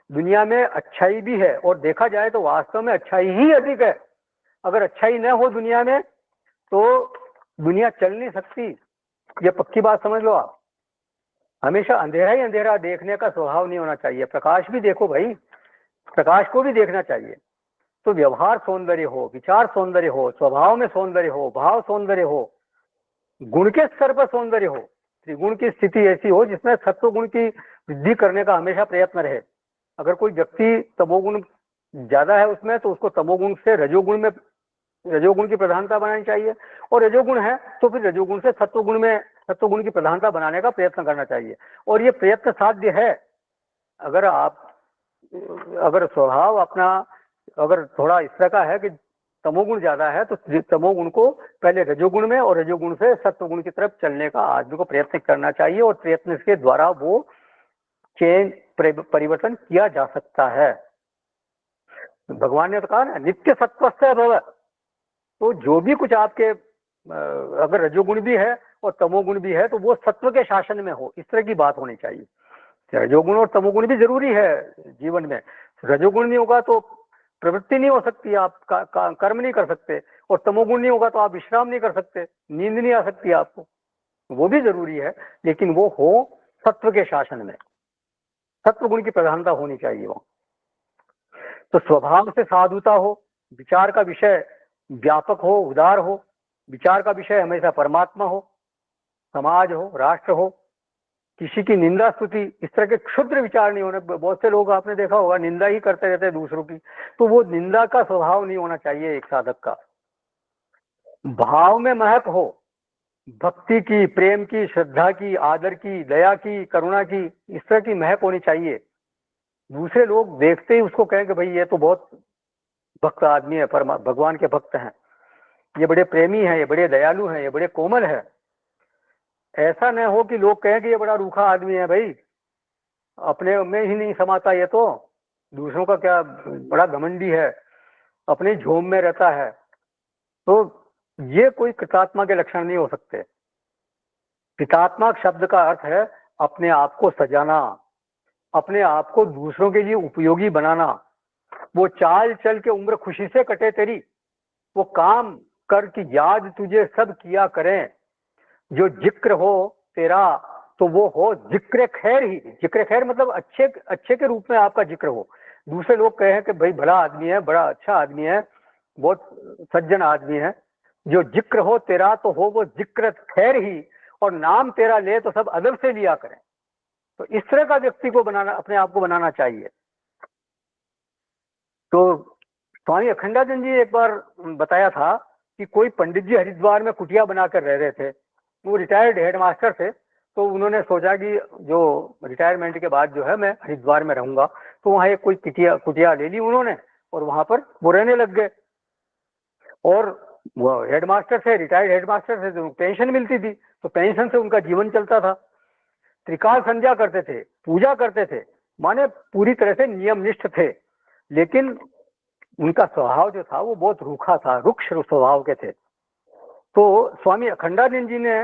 दुनिया में अच्छाई भी है और देखा जाए तो वास्तव में अच्छाई ही अधिक है। अगर अच्छाई न हो दुनिया में तो दुनिया चल नहीं सकती, ये पक्की बात समझ लो आप। हमेशा अंधेरा ही अंधेरा देखने का स्वभाव नहीं होना चाहिए, प्रकाश भी देखो भाई, प्रकाश को भी देखना चाहिए। तो व्यवहार सौंदर्य हो, विचार सौंदर्य हो, स्वभाव में सौंदर्य हो, भाव सौंदर्य हो, गुण के स्तर पर सौंदर्य हो, त्रिगुण की स्थिति ऐसी हो जिसमें सत्व गुण की वृद्धि करने का हमेशा प्रयत्न रहे। अगर कोई व्यक्ति तमोगुण ज्यादा है उसमें तो उसको तमोगुण से रजोगुण की प्रधानता बनानी चाहिए, और रजोगुण है तो फिर रजोगुण से सत्वगुण की प्रधानता बनाने का प्रयत्न करना चाहिए। और ये प्रयत्न साध्य है। अगर स्वभाव अपना अगर थोड़ा इस तरह का है कि तमोगुण ज्यादा है तो तमोगुण को पहले रजोगुण में और रजोगुण से सत्वगुण की तरफ चलने का आदमी को प्रयत्न करना चाहिए, और प्रयत्न के द्वारा वो परिवर्तन किया जा सकता है। भगवान ने तो कहा ना, नित्य सत्वस्थ भव। तो जो भी कुछ आपके अगर रजोगुण भी है और तमोगुण भी है तो वो सत्व के शासन में हो, इस तरह की बात होनी चाहिए। रजोगुण और तमोगुण भी जरूरी है जीवन में। रजोगुण नहीं होगा तो प्रवृत्ति नहीं हो सकती, आप कर्म नहीं कर सकते, और तमोगुण नहीं होगा तो आप विश्राम नहीं कर सकते, नींद नहीं आ सकती आपको, वो भी जरूरी है, लेकिन वो हो सत्व के शासन में, सत्व गुण की प्रधानता होनी चाहिए वो। तो स्वभाव से साधुता हो, विचार का विषय व्यापक हो, उदार हो, विचार का विषय हमेशा परमात्मा हो, समाज हो, राष्ट्र हो, किसी की निंदा स्तुति इस तरह के क्षुद्र विचार नहीं होने। बहुत से लोग आपने देखा होगा निंदा ही करते रहते हैं दूसरों की, तो वो निंदा का स्वभाव नहीं होना चाहिए एक साधक का। भाव में महक हो, भक्ति की, प्रेम की, श्रद्धा की, आदर की, दया की, करुणा की, इस तरह की महक होनी चाहिए। दूसरे लोग देखते ही उसको कहें कि भाई ये तो बहुत भक्त आदमी है, भगवान के भक्त हैं, ये बड़े प्रेमी हैं, ये बड़े दयालु हैं, ये बड़े कोमल है। ऐसा न हो कि लोग कहें कि ये बड़ा रूखा आदमी है, भाई अपने में ही नहीं समाता, ये तो दूसरों का क्या, बड़ा घमंडी है, अपने झोम में रहता है। तो ये कोई कृतात्मा के लक्षण नहीं हो सकते। कृतात्मा शब्द का अर्थ है अपने आप को सजाना, अपने आप को दूसरों के लिए उपयोगी बनाना। वो चाल चल के उम्र खुशी से कटे तेरी, वो काम कर की याद तुझे सब किया करें, जो जिक्र हो तेरा तो वो हो जिक्र खैर ही। जिक्र खैर मतलब अच्छे अच्छे के रूप में आपका जिक्र हो, दूसरे लोग कहें कि भाई भला आदमी है, बड़ा अच्छा आदमी है, बहुत सज्जन आदमी है। जो जिक्र हो तेरा तो हो वो जिक्र खैर ही, और नाम तेरा ले तो सब अदब से लिया करें। तो इस तरह का व्यक्ति को बनाना, अपने आप को बनाना चाहिए। तो स्वामी अखंडानंद जी एक बार बताया था कि कोई पंडित जी हरिद्वार में कुटिया बनाकर रह रहे थे, वो रिटायर्ड हेडमास्टर थे। तो उन्होंने सोचा कि जो रिटायरमेंट के बाद जो है मैं हरिद्वार में रहूंगा, तो वहाँ एक कोई कुटिया ले ली उन्होंने, और वहां पर वो रहने लग गए। और वो हेडमास्टर थे, रिटायर्ड हेडमास्टर थे, तो पेंशन मिलती थी, तो पेंशन से उनका जीवन चलता था। त्रिकाल संध्या करते थे, पूजा करते थे, माने पूरी तरह से नियमनिष्ठ थे। लेकिन उनका स्वभाव जो था वो बहुत रूखा था, रुक्ष स्वभाव के थे। तो स्वामी अखंडानंद जी ने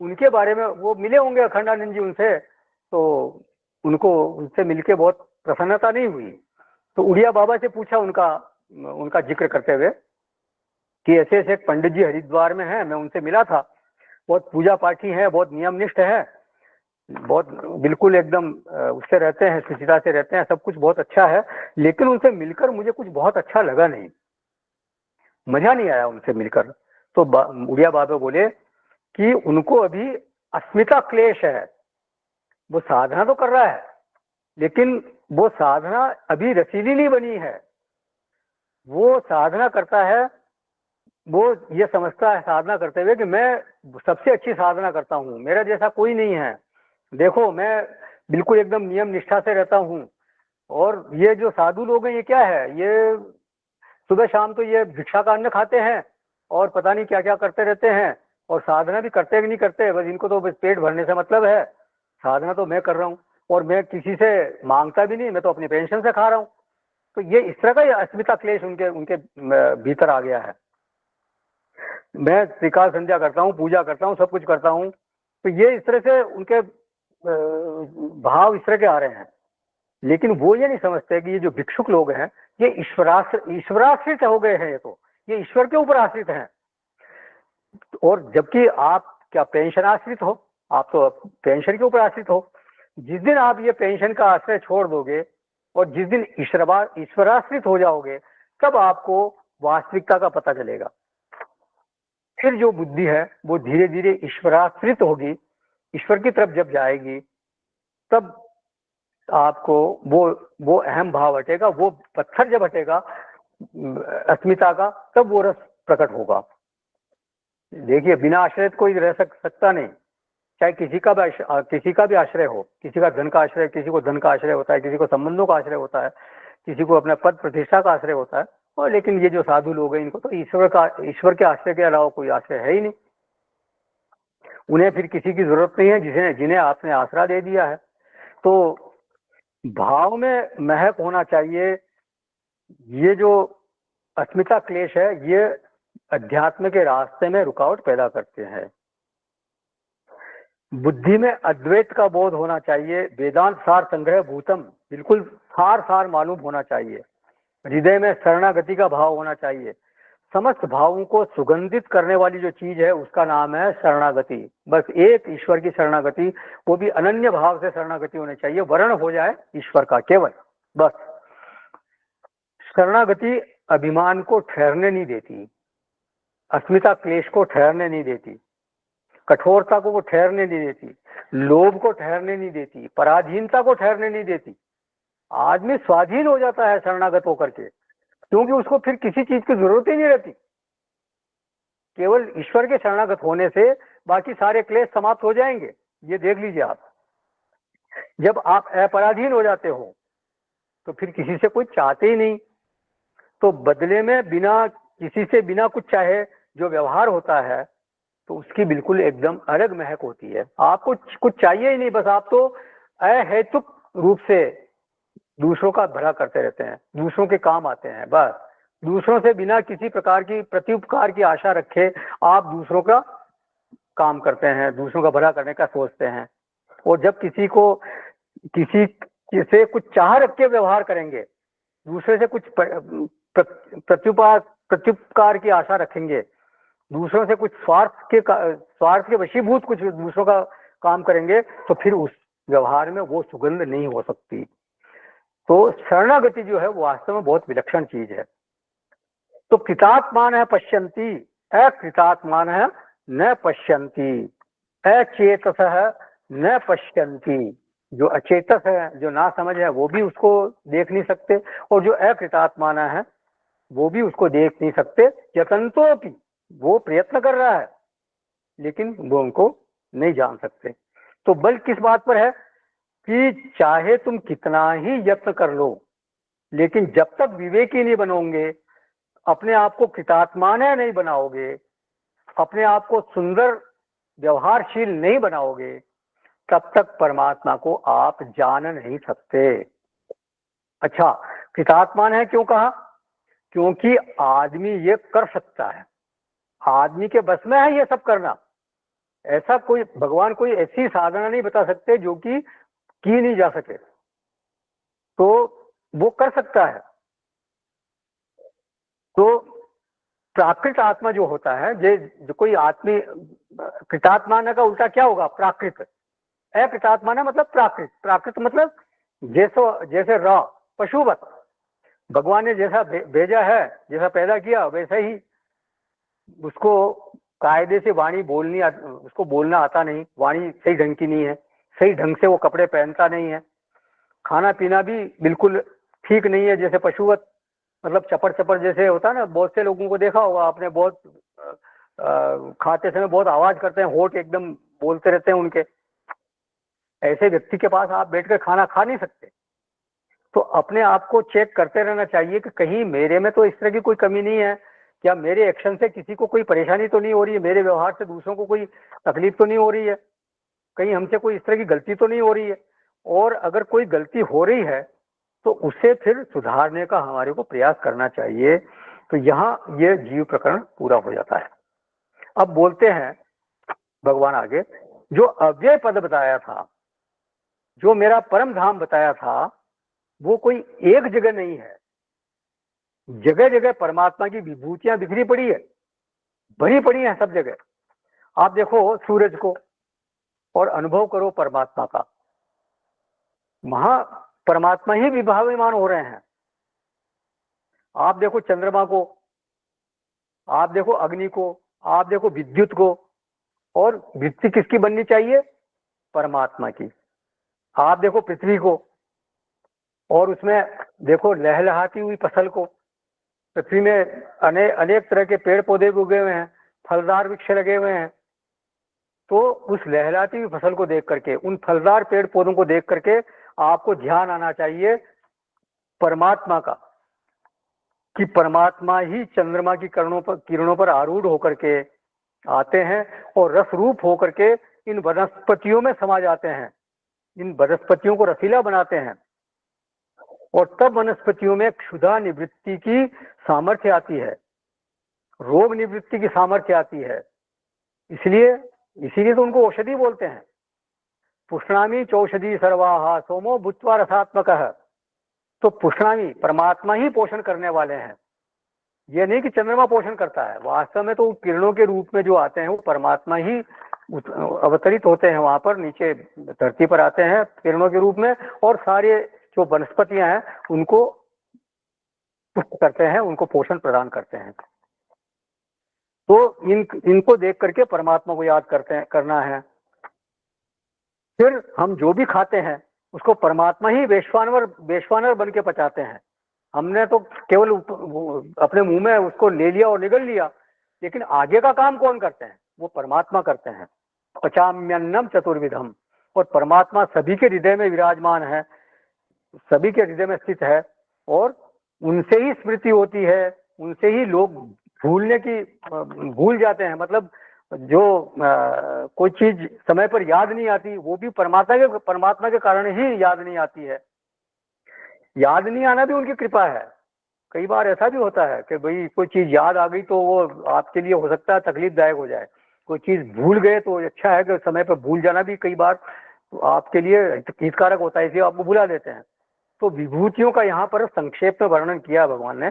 उनके बारे में, वो मिले होंगे अखंडानंद जी उनसे, तो उनको उनसे मिलके बहुत प्रसन्नता नहीं हुई। तो उड़िया बाबा से पूछा उनका उनका जिक्र करते हुए कि ऐसे ऐसे एक पंडित जी हरिद्वार में हैं, मैं उनसे मिला था, बहुत पूजा पाठी है, बहुत नियमनिष्ठ है, बहुत बिल्कुल एकदम उससे रहते हैं, शुचिता से रहते हैं, सब कुछ बहुत अच्छा है, लेकिन उनसे मिलकर मुझे कुछ बहुत अच्छा लगा नहीं, मजा नहीं आया उनसे मिलकर। तो उड़िया बाबा बोले कि उनको अभी अस्मिता क्लेश है, वो साधना तो कर रहा है लेकिन वो साधना अभी रसीली नहीं बनी है। वो साधना करता है, वो ये समझता है साधना करते हुए कि मैं सबसे अच्छी साधना करता हूँ, मेरा जैसा कोई नहीं है, देखो मैं बिल्कुल एकदम नियम निष्ठा से रहता हूँ। और ये जो साधु लोग हैं ये क्या है, ये सुबह शाम तो ये भिक्षा का अन्न खाते हैं और पता नहीं क्या क्या करते रहते हैं, और साधना भी करते कि नहीं करते, बस इनको तो बस पेट भरने से मतलब है। साधना तो मैं कर रहा हूँ, और मैं किसी से मांगता भी नहीं, मैं तो अपनी पेंशन से खा रहा हूँ। तो ये इस तरह का ये अस्मिता क्लेश उनके उनके भीतर आ गया है। मैं त्रिकाल संध्या करता हूँ, पूजा करता हूँ, सब कुछ करता हूँ, तो ये इस तरह से उनके भाव इस तरह के आ रहे हैं। लेकिन वो ये नहीं समझते कि ये जो भिक्षुक लोग हैं ये ईश्वराश्रित हो गए हैं, ये ईश्वर के ऊपर आश्रित हैं। और जबकि आप क्या पेंशन आश्रित हो, आप तो पेंशन के ऊपर आश्रित हो। जिस दिन आप ये पेंशन का आश्रय छोड़ दोगे और जिस दिन ईश्वराश्रित हो जाओगे, तब आपको वास्तविकता का पता चलेगा। फिर जो बुद्धि है वो धीरे धीरे ईश्वराश्रित होगी, ईश्वर की तरफ जब जाएगी, तब आपको वो अहम भाव हटेगा, वो पत्थर जब हटेगा अस्मिता का, तब वो रस प्रकट होगा। देखिए बिना आश्रय कोई रह सकता नहीं, चाहे किसी का भी आश्रय हो, किसी का धन का आश्रय, किसी को धन का आश्रय होता है, किसी को संबंधों का आश्रय होता है, किसी को अपना पद प्रतिष्ठा का आश्रय होता है। और लेकिन ये जो साधु लोग हैं इनको तो ईश्वर के आश्रय के अलावा कोई आश्रय है ही नहीं। उन्हें फिर किसी की जरूरत नहीं है, जिन्हें आपने आसरा दे दिया है। तो भाव में महक होना चाहिए। ये जो अस्मिता क्लेश है ये अध्यात्म के रास्ते में रुकावट पैदा करते हैं। बुद्धि में अद्वैत का बोध होना चाहिए। वेदांत सार संग्रह भूतम, बिल्कुल सार मालूम होना चाहिए। हृदय में शरणागति का भाव होना चाहिए। समस्त भावों को सुगंधित करने वाली जो चीज है उसका नाम है शरणागति। बस एक ईश्वर की शरणागति, वो भी अनन्य भाव से शरणागति होनी चाहिए, वर्ण हो जाए ईश्वर का केवल, बस। शरणागति अभिमान को ठहरने नहीं देती, अस्मिता क्लेश को ठहरने नहीं देती, कठोरता को वो ठहरने नहीं देती, लोभ को ठहरने नहीं देती, पराधीनता को ठहरने नहीं देती। आदमी स्वाधीन हो जाता है शरणागत होकर के, क्योंकि उसको फिर किसी चीज की जरूरत ही नहीं रहती। केवल ईश्वर के शरणागत होने से बाकी सारे क्लेश समाप्त हो जाएंगे। ये देख लीजिए आप, जब आप अपराधीन हो जाते हो तो फिर किसी से कोई चाहते ही नहीं, तो बदले में बिना किसी से बिना कुछ चाहे जो व्यवहार होता है तो उसकी बिल्कुल एकदम अलग महक होती है। आपको कुछ चाहिए ही नहीं, बस आप तो अहेतुक रूप से दूसरों का भला करते रहते हैं, दूसरों के काम आते हैं, बस। दूसरों से बिना किसी प्रकार की प्रत्युपकार की आशा रखे आप दूसरों का काम करते हैं, दूसरों का भला करने का सोचते हैं। और जब किसी से कुछ चाह रख के व्यवहार करेंगे, दूसरे से कुछ प्रत्युपकार की आशा रखेंगे, दूसरों से कुछ स्वार्थ के वशीभूत कुछ दूसरों का काम करेंगे, तो फिर उस व्यवहार में वो सुगंध नहीं हो सकती। तो शरणागति जो है वो वास्तव में बहुत विलक्षण चीज है। तो कृतात्मान है पश्यन्ति, अकृतात्मान है न पश्यन्ति, अचेतस है न पश्यन्ति। जो अचेतस है, जो ना समझ है, वो भी उसको देख नहीं सकते, और जो अकृतात्मान है वो भी उसको देख नहीं सकते। यतंतो भी, वो प्रयत्न कर रहा है लेकिन वो उनको नहीं जान सकते। तो बल किस बात पर है कि चाहे तुम कितना ही यत्न कर लो, लेकिन जब तक विवेकी नहीं बनोगे, अपने आप को कृतात्मान नहीं बनाओगे, अपने आप को सुंदर व्यवहारशील नहीं बनाओगे, तब तक परमात्मा को आप जान नहीं सकते। अच्छा, कृतात्मान है क्यों कहा? क्योंकि आदमी ये कर सकता है, आदमी के बस में है ये सब करना। ऐसा कोई भगवान कोई ऐसी साधना नहीं बता सकते जो कि की नहीं जा सके, तो वो कर सकता है। तो प्राकृत आत्मा जो होता है, जो कोई आदमी, कृतात्मा का उल्टा क्या होगा? प्राकृत। अकृतात्मा मतलब प्राकृत। प्राकृत मतलब जैसे र पशुवत, भगवान ने जैसा भेजा है, जैसा पैदा किया, वैसे ही उसको कायदे से वाणी बोलनी, उसको बोलना आता नहीं, वाणी सही ढंग की नहीं है, सही ढंग से वो कपड़े पहनता नहीं है, खाना पीना भी बिल्कुल ठीक नहीं है, जैसे पशुवत, मतलब चपर चपर जैसे होता है ना। बहुत से लोगों को देखा होगा आपने, बहुत खाते समय बहुत आवाज करते हैं, होठ एकदम बोलते रहते हैं उनके। ऐसे व्यक्ति के पास आप बैठकर खाना खा नहीं सकते। तो अपने आप को चेक करते रहना चाहिए कि कहीं मेरे में तो इस तरह की कोई कमी नहीं है, क्या मेरे एक्शन से किसी को कोई परेशानी तो नहीं हो रही है, मेरे व्यवहार से दूसरों को कोई तकलीफ तो नहीं हो रही है, कहीं हमसे कोई इस तरह की गलती तो नहीं हो रही है। और अगर कोई गलती हो रही है तो उसे फिर सुधारने का हमारे को प्रयास करना चाहिए। तो यहाँ ये जीव प्रकरण पूरा हो जाता है। अब बोलते हैं भगवान आगे, जो अव्यय पद बताया था, जो मेरा परम धाम बताया था, वो कोई एक जगह नहीं है, जगह जगह परमात्मा की विभूतियां बिखरी पड़ी है, भरी पड़ी है सब जगह। आप देखो सूरज को और अनुभव करो परमात्मा का, वहां परमात्मा ही विभाव्यमान हो रहे हैं। आप देखो चंद्रमा को, आप देखो अग्नि को, आप देखो विद्युत को, और वृत्ति किसकी बननी चाहिए? परमात्मा की। आप देखो पृथ्वी को, और उसमें देखो लहलहाती हुई फसल को। पृथ्वी में अनेक तरह के पेड़ पौधे भी उगे हुए हैं, फलदार वृक्ष लगे हुए हैं। तो उस लहराती हुई फसल को देख करके, उन फलदार पेड़ पौधों को देख करके आपको ध्यान आना चाहिए परमात्मा का, कि परमात्मा ही चंद्रमा की किरणों पर आरूढ़ होकर के आते हैं और रस रूप होकर के इन वनस्पतियों में समा जाते हैं, इन वनस्पतियों को रसीला बनाते हैं, और तब वनस्पतियों में क्षुधा निवृत्ति की सामर्थ्य आती है, रोग निवृत्ति की सामर्थ्य आती है। इसीलिए तो उनको औषधि बोलते हैं। पुष्णामी चौषधि सर्वाहा सोमो भूत्वा रसात्मक। तो पुष्णामी परमात्मा ही पोषण करने वाले हैं। ये नहीं कि चंद्रमा पोषण करता है, वास्तव में तो किरणों के रूप में जो आते हैं वो परमात्मा ही अवतरित होते हैं, वहां पर नीचे धरती पर आते हैं किरणों के रूप में, और सारे जो वनस्पतियां हैं उनको पुष्ट करते हैं, उनको पोषण प्रदान करते हैं। तो इनको देख करके परमात्मा को याद करना है। फिर हम जो भी खाते हैं उसको परमात्मा ही वैश्वानर बन के पचाते हैं। हमने तो केवल अपने मुंह में उसको ले लिया और निगल लिया, लेकिन आगे का काम कौन करते हैं? वो परमात्मा करते हैं। पचाम्यन्नम चतुर्विधम, और परमात्मा सभी के हृदय में विराजमान है, सभी के हृदय में स्थित है, और उनसे ही स्मृति होती है, उनसे ही लोग भूल जाते हैं। मतलब जो कोई चीज समय पर याद नहीं आती, वो भी परमात्मा के कारण ही याद नहीं आती है। याद नहीं आना भी उनकी कृपा है। कई बार ऐसा भी होता है कि भाई कोई चीज याद आ गई तो वो आपके लिए हो सकता है तकलीफदायक हो जाए। कोई चीज भूल गए तो अच्छा है कि समय पर भूल जाना भी कई बार तो आपके लिए हितकारक होता है, इसलिए आपको भुला देते हैं। तो विभूतियों का यहाँ पर संक्षेप में वर्णन किया भगवान ने,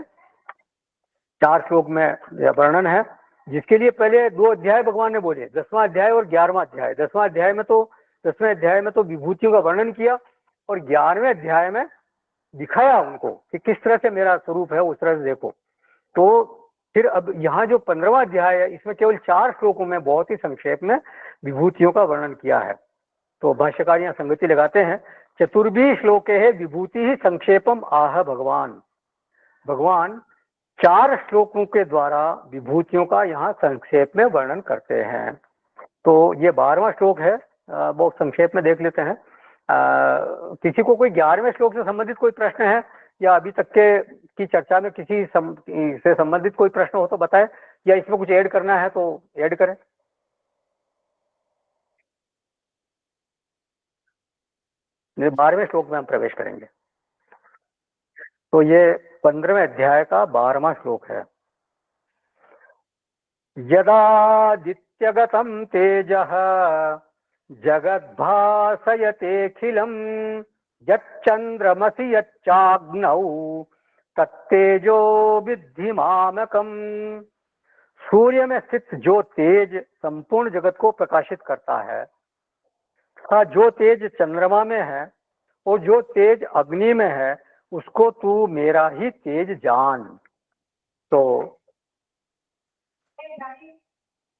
4 श्लोक में वर्णन है, जिसके लिए पहले 2 अध्याय भगवान ने बोले, 10वां अध्याय और 11वां अध्याय। 10वें अध्याय में तो विभूतियों का वर्णन किया, और 11वें अध्याय में दिखाया उनको कि किस तरह से मेरा स्वरूप है, उस तरह से देखो। तो फिर अब यहाँ जो 15वां अध्याय है, इसमें केवल 4 श्लोकों में बहुत ही संक्षेप में विभूतियों का वर्णन किया है। तो भाष्यकार यहाँ संगति लगाते हैं, चतुर्भी श्लोके है विभूति ही संक्षेपम आह भगवान। भगवान 4 श्लोकों के द्वारा विभूतियों का यहाँ संक्षेप में वर्णन करते हैं। तो ये 12वां श्लोक है, बहुत संक्षेप में देख लेते हैं। किसी को कोई 11वें श्लोक से संबंधित कोई प्रश्न है, या अभी तक के की चर्चा में किसी से संबंधित कोई प्रश्न हो तो बताएं, या इसमें कुछ ऐड करना है तो ऐड करें। 12वें श्लोक में हम प्रवेश करेंगे। तो ये 15वें अध्याय का 12वां श्लोक है। यदादित्यगतं तेजः जगद्भासयतेऽखिलं यच्चन्द्रमसि यच्चाग्नौ तत्तेजो विद्धि मामकम्। सूर्य में स्थित जो तेज संपूर्ण जगत को प्रकाशित करता है, जो तेज चंद्रमा में है और जो तेज अग्नि में है, उसको तू मेरा ही तेज जान। तो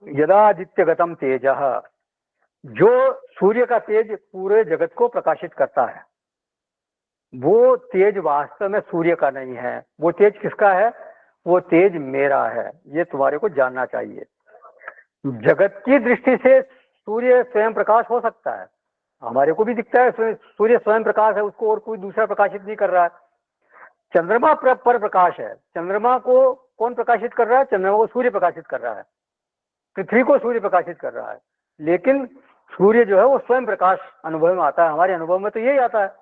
यदादित्यगतम तेजः, जो सूर्य का तेज पूरे जगत को प्रकाशित करता है, वो तेज वास्तव में सूर्य का नहीं है। वो तेज किसका है? वो तेज मेरा है। ये तुम्हारे को जानना चाहिए। जगत की दृष्टि से सूर्य स्वयं प्रकाश हो सकता है, हमारे को भी दिखता है सूर्य स्वयं प्रकाश है, उसको और कोई दूसरा प्रकाशित नहीं कर रहा है। चंद्रमा पर प्रकाश है, चंद्रमा को कौन प्रकाशित कर रहा है? चंद्रमा को सूर्य प्रकाशित कर रहा है, पृथ्वी को सूर्य प्रकाशित कर रहा है। लेकिन सूर्य जो है वो स्वयं प्रकाश अनुभव में आता है, हमारे अनुभव में तो यही आता है।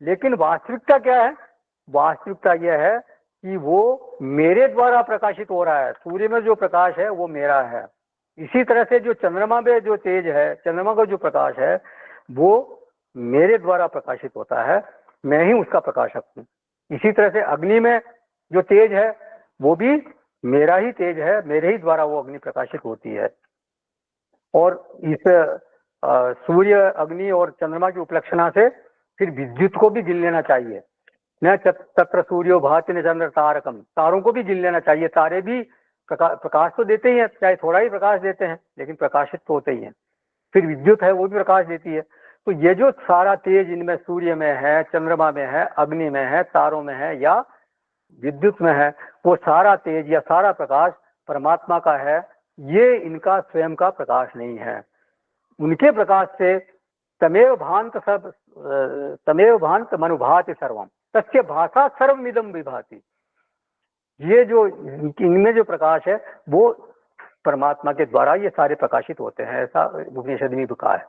लेकिन वास्तविकता क्या है? वास्तविकता यह है कि वो मेरे द्वारा प्रकाशित हो रहा है। सूर्य में जो प्रकाश है वो मेरा है। इसी तरह से जो चंद्रमा में जो तेज है, चंद्रमा का जो प्रकाश है, वो मेरे द्वारा प्रकाशित होता है, मैं ही उसका प्रकाशक हूँ। इसी तरह से अग्नि में जो तेज है वो भी मेरा ही तेज है, मेरे ही द्वारा वो अग्नि प्रकाशित होती है। और इस सूर्य, अग्नि और चंद्रमा की उपलक्षणा से फिर विद्युत को भी गिन लेना चाहिए। न तत्र सूर्यो भाति न चंद्र तारकम, तारों को भी गिन लेना चाहिए। तारे भी प्रकाश तो देते ही हैं, चाहे थोड़ा ही प्रकाश देते हैं, लेकिन प्रकाशित तो होते ही हैं। फिर विद्युत है, वो भी प्रकाश देती है। तो ये जो सारा तेज इनमें सूर्य में है, चंद्रमा में है, अग्नि में है, तारों में है या विद्युत में है, वो सारा तेज या सारा प्रकाश परमात्मा का है। ये इनका स्वयं का प्रकाश नहीं है। उनके प्रकाश से तमेव भांत मनुभाति सर्वम तस्य भाषा सर्वमिदं विभाति। ये जो इनमें जो प्रकाश है वो परमात्मा के द्वारा ये सारे प्रकाशित होते हैं, ऐसा उपनिषद में भी कहा है।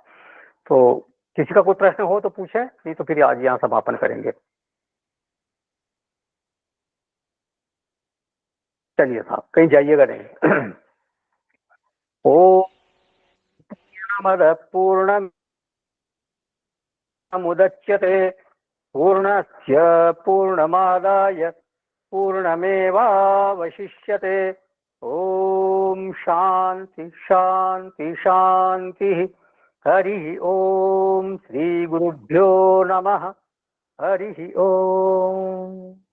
तो किसी का कोई प्रश्न हो तो पूछे, नहीं तो फिर आज यहाँ समापन करेंगे। चलिए साहब, कहीं जाइएगा नहीं। ओ पूर्णमद पूर्णमुदच्यते पूर्णस्य पूर्णमादाय पूर्णमेवावशिष्यते। ओम शांति शांति शांति। हरि ओम। श्री गुरुभ्यो नमः। हरि ओम।